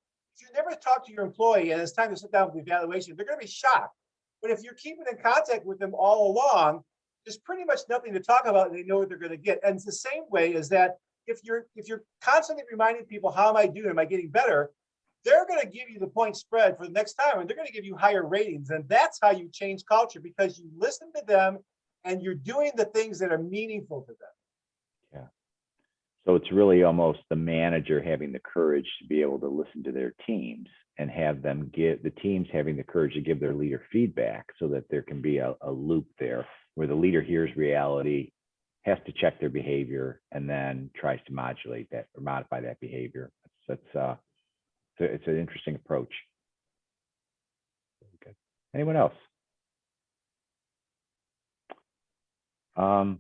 [SPEAKER 3] never talk to your employee and it's time to sit down with the evaluation, they're going to be shocked. But if you're keeping in contact with them all along, there's pretty much nothing to talk about, and they know what they're going to get. And it's the same way is that if you're constantly reminding people, how am I doing? Am I getting better? They're going to give you the point spread for the next time, and they're going to give you higher ratings. And that's how you change culture, because you listen to them and you're doing the things that are meaningful to them.
[SPEAKER 2] Yeah. So it's really almost the manager having the courage to be able to listen to their teams and have them give the teams having the courage to give their leader feedback, so that there can be a loop there where the leader hears reality, has to check their behavior, and then tries to modulate that or modify that behavior. It's an interesting approach. Okay. Anyone else? All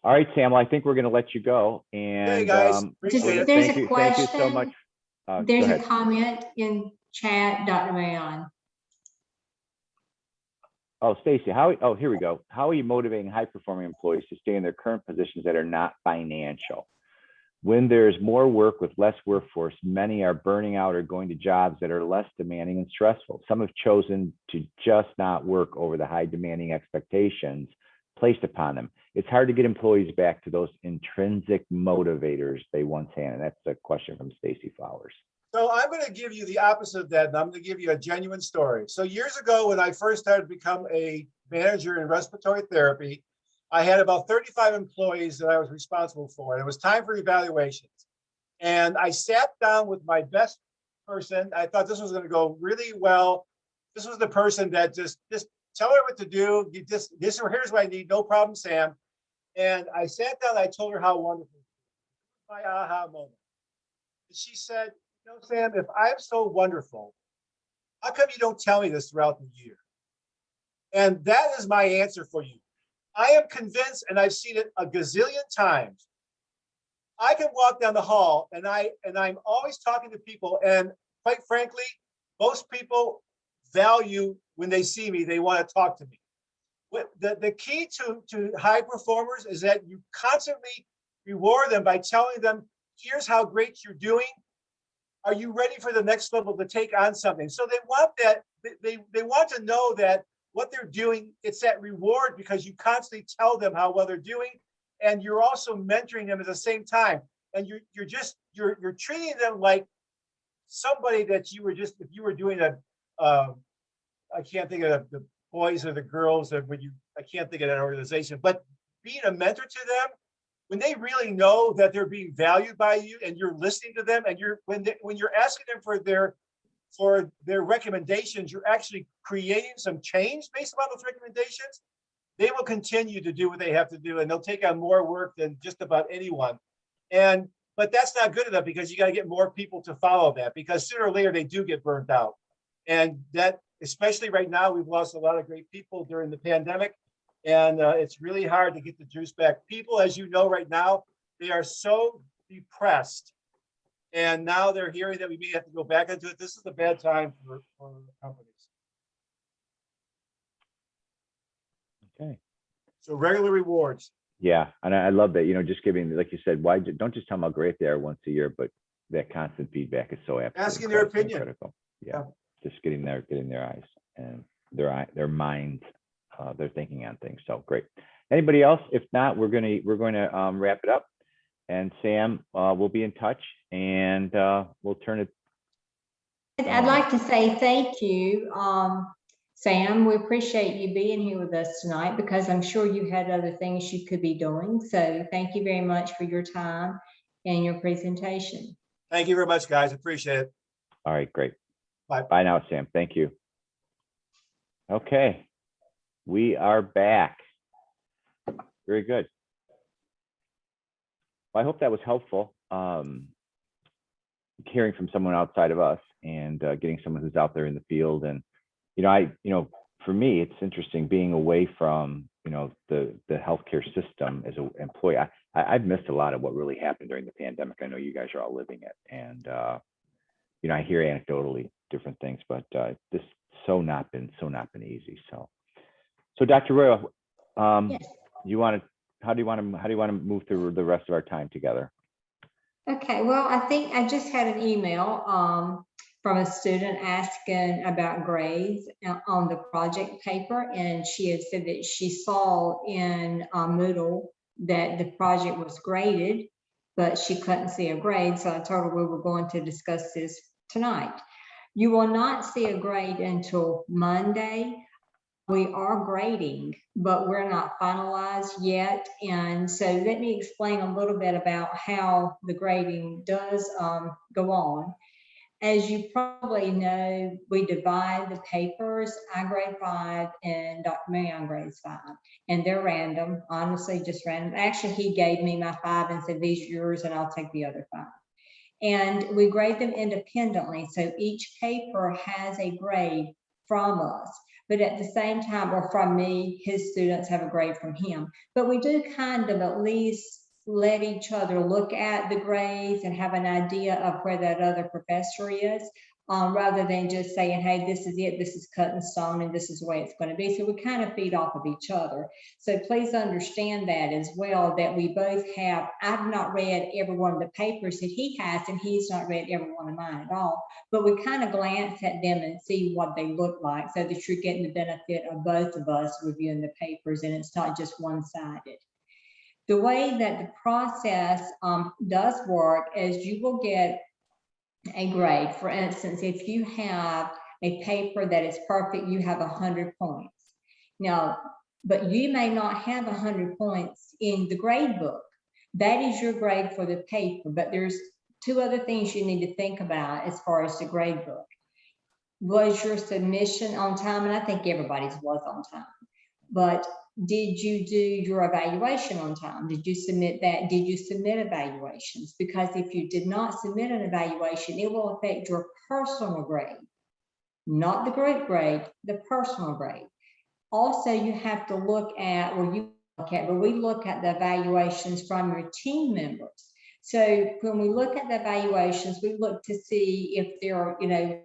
[SPEAKER 2] right, Sam, well, I think we're going to let you go. And
[SPEAKER 3] hey guys, appreciate it.
[SPEAKER 4] There's a question.
[SPEAKER 2] Thank you so much.
[SPEAKER 4] There's a comment in chat, Dr. Mayon.
[SPEAKER 2] Oh, Stacy, here we go. How are you motivating high-performing employees to stay in their current positions that are not financial? When there's more work with less workforce, many are burning out or going to jobs that are less demanding and stressful. Some have chosen to just not work over the high demanding expectations placed upon them. It's hard to get employees back to those intrinsic motivators they once had. And that's a question from Stacy Flowers.
[SPEAKER 3] So I'm going to give you the opposite of that, and I'm going to give you a genuine story. So years ago, when I first started to become a manager in respiratory therapy, I had about 35 employees that I was responsible for, and it was time for evaluations. And I sat down with my best person. I thought this was going to go really well. This was the person that just tell her what to do. You just, here's what I need. No problem, Sam. And I sat down, I told her how wonderful, my aha moment. And she said, you know, Sam, if I'm so wonderful, how come you don't tell me this throughout the year? And that is my answer for you. I am convinced, and I've seen it a gazillion times. I can walk down the hall and I'm always talking to people, and quite frankly, most people value when they see me, they want to talk to me. The key to high performers is that you constantly reward them by telling them, here's how great you're doing. Are you ready for the next level to take on something? So they want that, they want to know that what they're doing, it's that reward because you constantly tell them how well they're doing, and you're also mentoring them at the same time. And you're treating them like somebody that you were just, if you were doing I can't think of the boys or the girls, or I can't think of that organization, but being a mentor to them, when they really know that they're being valued by you and you're listening to them, and when you're asking them for their recommendations, you're actually creating some change based upon those recommendations, they will continue to do what they have to do, and they'll take on more work than just about anyone. But that's not good enough, because you got to get more people to follow that, because sooner or later they do get burnt out. And that, especially right now, we've lost a lot of great people during the pandemic, and it's really hard to get the juice back. People, as you know, right now, they are so depressed, and now they're hearing that we may have to go back into it. This is a bad time for companies.
[SPEAKER 2] Okay.
[SPEAKER 3] So regular rewards.
[SPEAKER 2] Yeah, and I love that, you know, just giving, like you said, don't just tell them how great they are once a year, but that constant feedback is so absolutely
[SPEAKER 3] Asking their opinion.
[SPEAKER 2] critical. Yeah, just getting their eyes and their minds, their thinking on things. So great. Anybody else? If not, we're going to wrap it up. And Sam, we'll be in touch, and we'll turn it.
[SPEAKER 4] I'd like to say thank you, Sam. We appreciate you being here with us tonight, because I'm sure you had other things you could be doing. So thank you very much for your time and your presentation.
[SPEAKER 3] Thank you very much, guys. Appreciate it.
[SPEAKER 2] All right, great.
[SPEAKER 3] Bye.
[SPEAKER 2] Bye now, Sam. Thank you. Okay, we are back. Very good. Well, I hope that was helpful. Hearing from someone outside of us, and getting someone who's out there in the field. And for me, it's interesting being away from the healthcare system as an employee. I've missed a lot of what really happened during the pandemic. I know you guys are all living it, and I hear anecdotally different things, but this so not been easy. So Dr. Royal,
[SPEAKER 4] Yes.
[SPEAKER 2] how do you want to move through the rest of our time together?
[SPEAKER 4] Okay, well, I think I just had an email from a student asking about grades on the project paper, and she had said that she saw in Moodle that the project was graded, but she couldn't see a grade. So I told her we were going to discuss this tonight. You will not see a grade until Monday. We are grading, but we're not finalized yet. And so let me explain a little bit about how the grading does go on. As you probably know, we divide the papers. I grade 5 and Dr. Marion grades 5. And they're random, honestly, just random. Actually, he gave me my 5 and said, these are yours, and I'll take the other 5. And we grade them independently. So each paper has a grade from us. But at the same time, or from me, his students have a grade from him. But we do kind of at least let each other look at the grades and have an idea of where that other professor is, rather than just saying, hey, this is it, this is cut in stone, and this is the way it's going to be. So we kind of feed off of each other. So please understand that as well, that we both have, I've not read every one of the papers that he has, and he's not read every one of mine at all, but we kind of glance at them and see what they look like, so that you're getting the benefit of both of us reviewing the papers, and it's not just one-sided. The way that the process does work is you will get a grade. For instance, if you have a paper that is perfect, you have 100 points. Now, but you may not have 100 points in the grade book. That is your grade for the paper, but there's 2 other things you need to think about as far as the grade book. was your submission on time? And I think everybody's was on time. But did you do your evaluation on time? Did you submit that? Did you submit evaluations? Because if you did not submit an evaluation, it will affect your personal grade, not the group grade, the personal grade. Also, you have to look at, or you look at, but we look at the evaluations from your team members. So when we look at the evaluations, we look to see if there are,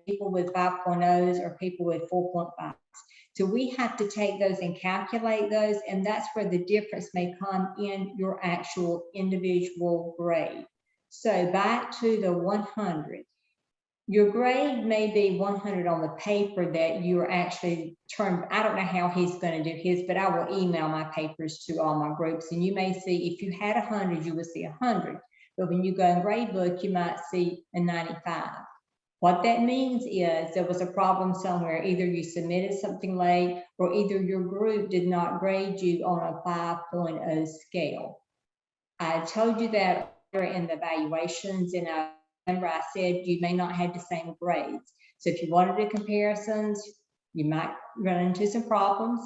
[SPEAKER 4] people with 5.0s or people with 4.5s. So we have to take those and calculate those, and that's where the difference may come in your actual individual grade. So back to the 100. Your grade may be 100 on the paper that you're actually turned. I don't know how he's going to do his, but I will email my papers to all my groups. And you may see, if you had 100, you would see 100. But when you go in grade book, you might see a 95. What that means is there was a problem somewhere. Either you submitted something late, or either your group did not grade you on a 5.0 scale. I told you that in the evaluations, and I remember I said you may not have the same grades. So if you wanted the comparisons, you might run into some problems.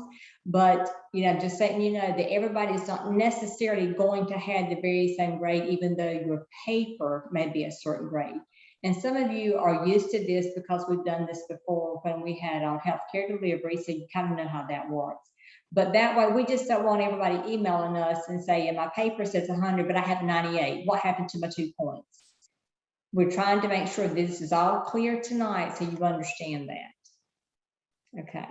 [SPEAKER 4] But just letting you know that everybody's not necessarily going to have the very same grade, even though your paper may be a certain grade. And some of you are used to this because we've done this before when we had healthcare delivery, so you kind of know how that works. But that way, we just don't want everybody emailing us and saying, my paper says 100, but I have 98. What happened to my 2 points? We're trying to make sure this is all clear tonight so you understand that. Okay.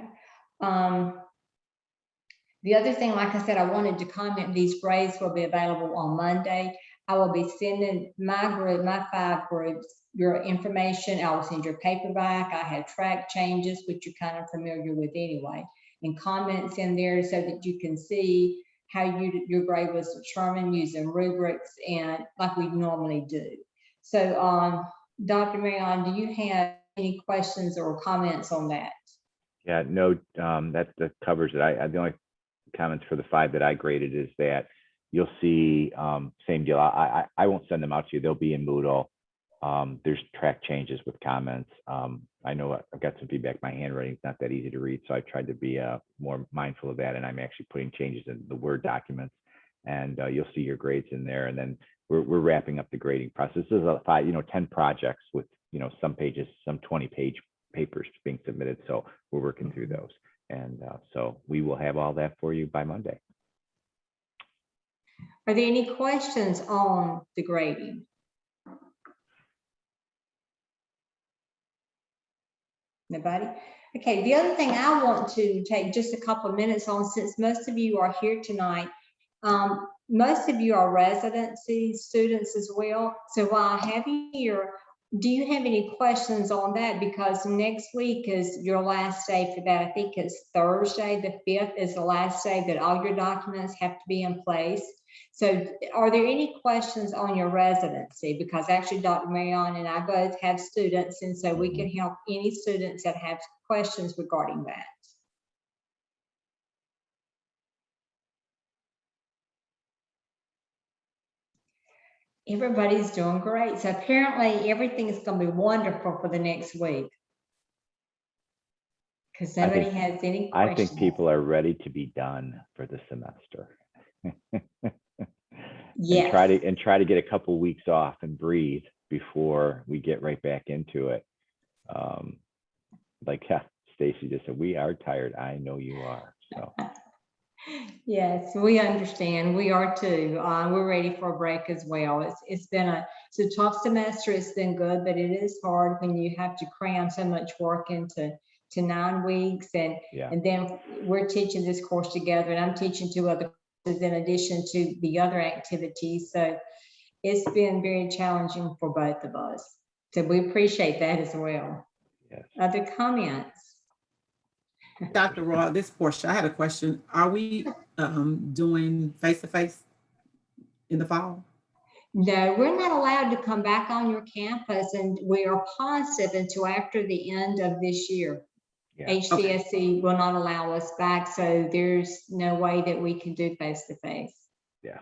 [SPEAKER 4] The other thing, like I said, I wanted to comment, these grades will be available on Monday. I will be sending my group, my 5 groups, your information. I will send your paper back. I have track changes, which you're kind of familiar with anyway, and comments in there so that you can see how your grade was determined using rubrics and like we normally do. So, Dr. Marion, do you have any questions or comments on that?
[SPEAKER 2] Yeah, no, that covers it. The only comments for the 5 that I graded is that you'll see same deal. I won't send them out to you. They'll be in Moodle. There's track changes with comments. I know I've got some feedback. My handwriting's not that easy to read, so I tried to be more mindful of that. And I'm actually putting changes in the Word documents, and you'll see your grades in there. And then we're wrapping up the grading process. This is 10 projects with some pages, some 20-page papers being submitted. So we're working through those, and so we will have all that for you by Monday.
[SPEAKER 4] Are there any questions on the grading? Nobody? Okay, the other thing I want to take just a couple of minutes on, since most of you are here tonight, most of you are residency students as well. So while I have you here, do you have any questions on that? Because next week is your last day for that. I think it's Thursday, the 5th is the last day that all your documents have to be in place. So are there any questions on your residency? Because actually Dr. Marion and I both have students, and so we can help any students that have questions regarding that. Everybody's doing great. So apparently everything is going to be wonderful for the next week. Because nobody has any questions.
[SPEAKER 2] I think people are ready to be done for the semester.
[SPEAKER 4] Yes.
[SPEAKER 2] And try to get a couple weeks off and breathe before we get right back into it. Like Stacy just said, we are tired. I know you are. So.
[SPEAKER 4] Yes, we understand. We are too. We're ready for a break as well. It's been a tough semester. It's been good, but it is hard when you have to cram so much work into 9 weeks, and then we're teaching this course together, and I'm teaching 2 other courses in addition to the other activities. So it's been very challenging for both of us. So we appreciate that as well.
[SPEAKER 2] Yes.
[SPEAKER 4] Other comments?
[SPEAKER 5] Dr. Raw, this portion, I had a question. Are we doing face-to-face in the fall?
[SPEAKER 4] No, we're not allowed to come back on your campus, and we are positive until after the end of this year. Yeah. HCSC will not allow us back, so there's no way that we can do face-to-face.
[SPEAKER 2] Yeah.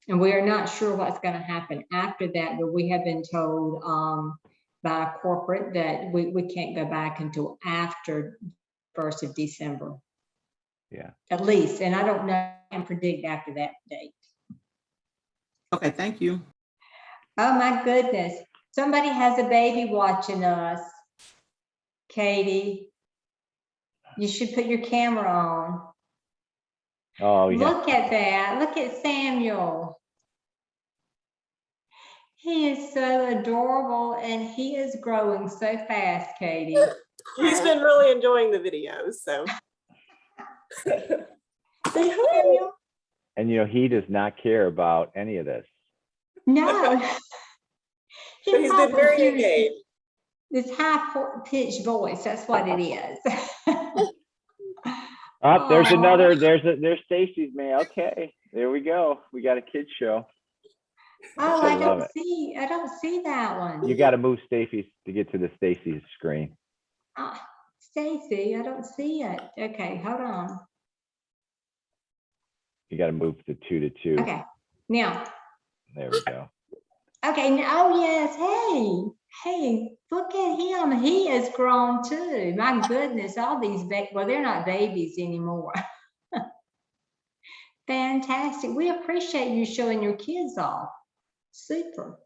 [SPEAKER 4] And we are not sure what's going to happen after that, but we have been told by corporate that we can't go back until after 1st of December.
[SPEAKER 2] Yeah.
[SPEAKER 4] At least, and I don't know, I can predict after that date.
[SPEAKER 5] Okay, thank you.
[SPEAKER 4] Oh my goodness, somebody has a baby watching us. Katie, you should put your camera on.
[SPEAKER 2] Oh, yeah.
[SPEAKER 4] Look at that, look at Samuel. He is so adorable and he is growing so fast, Katie.
[SPEAKER 6] He's been really enjoying the videos, so. Say hi.
[SPEAKER 4] Samuel?
[SPEAKER 2] And you know, he does not care about any of this.
[SPEAKER 4] No.
[SPEAKER 6] But he's been very engaged.
[SPEAKER 4] This high-pitched voice, that's what it is.
[SPEAKER 2] Oh, there's
[SPEAKER 4] Aw.
[SPEAKER 2] another, there's Stacy's man. Okay, there we go. We got a kid's show.
[SPEAKER 4] Oh,
[SPEAKER 2] I
[SPEAKER 4] I
[SPEAKER 2] love
[SPEAKER 4] don't
[SPEAKER 2] it.
[SPEAKER 4] see that one.
[SPEAKER 2] You got to move Stacy's to get to the Stacy's screen.
[SPEAKER 4] Stacy, I don't see it. Okay, hold on.
[SPEAKER 2] You got to move the 2 to 2.
[SPEAKER 4] Okay, now,
[SPEAKER 2] There we go.
[SPEAKER 4] okay, oh yes, hey, look at him. He is grown too. My goodness, all these, well, they're not babies anymore. Fantastic. We appreciate you showing your kids off. Super.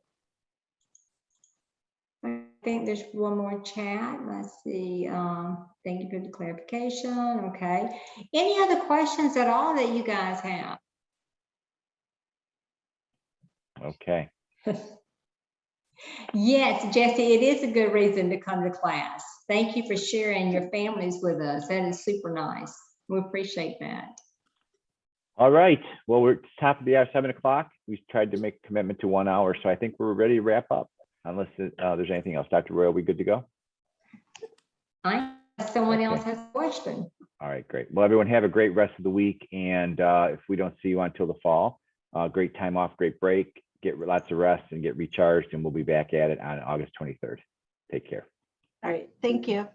[SPEAKER 4] I think there's one more chat. Let's see. Thank you for the clarification. Okay. Any other questions at all that you guys have?
[SPEAKER 2] Okay.
[SPEAKER 4] Yes, Jesse, it is a good reason to come to class. Thank you for sharing your families with us. That is super nice. We appreciate that.
[SPEAKER 2] All right. Well, we're top of the hour, 7 o'clock. We tried to make a commitment to 1 hour, so I think we're ready to wrap up. Unless there's anything else. Dr. Roy, are we good to go?
[SPEAKER 4] Someone
[SPEAKER 2] Okay.
[SPEAKER 4] else has a question.
[SPEAKER 2] All right, great. Well, everyone have a great rest of the week. And if we don't see you until the fall, great time off, great break, get lots of rest and get recharged. And we'll be back at it on August 23rd. Take care.
[SPEAKER 7] All right, thank you.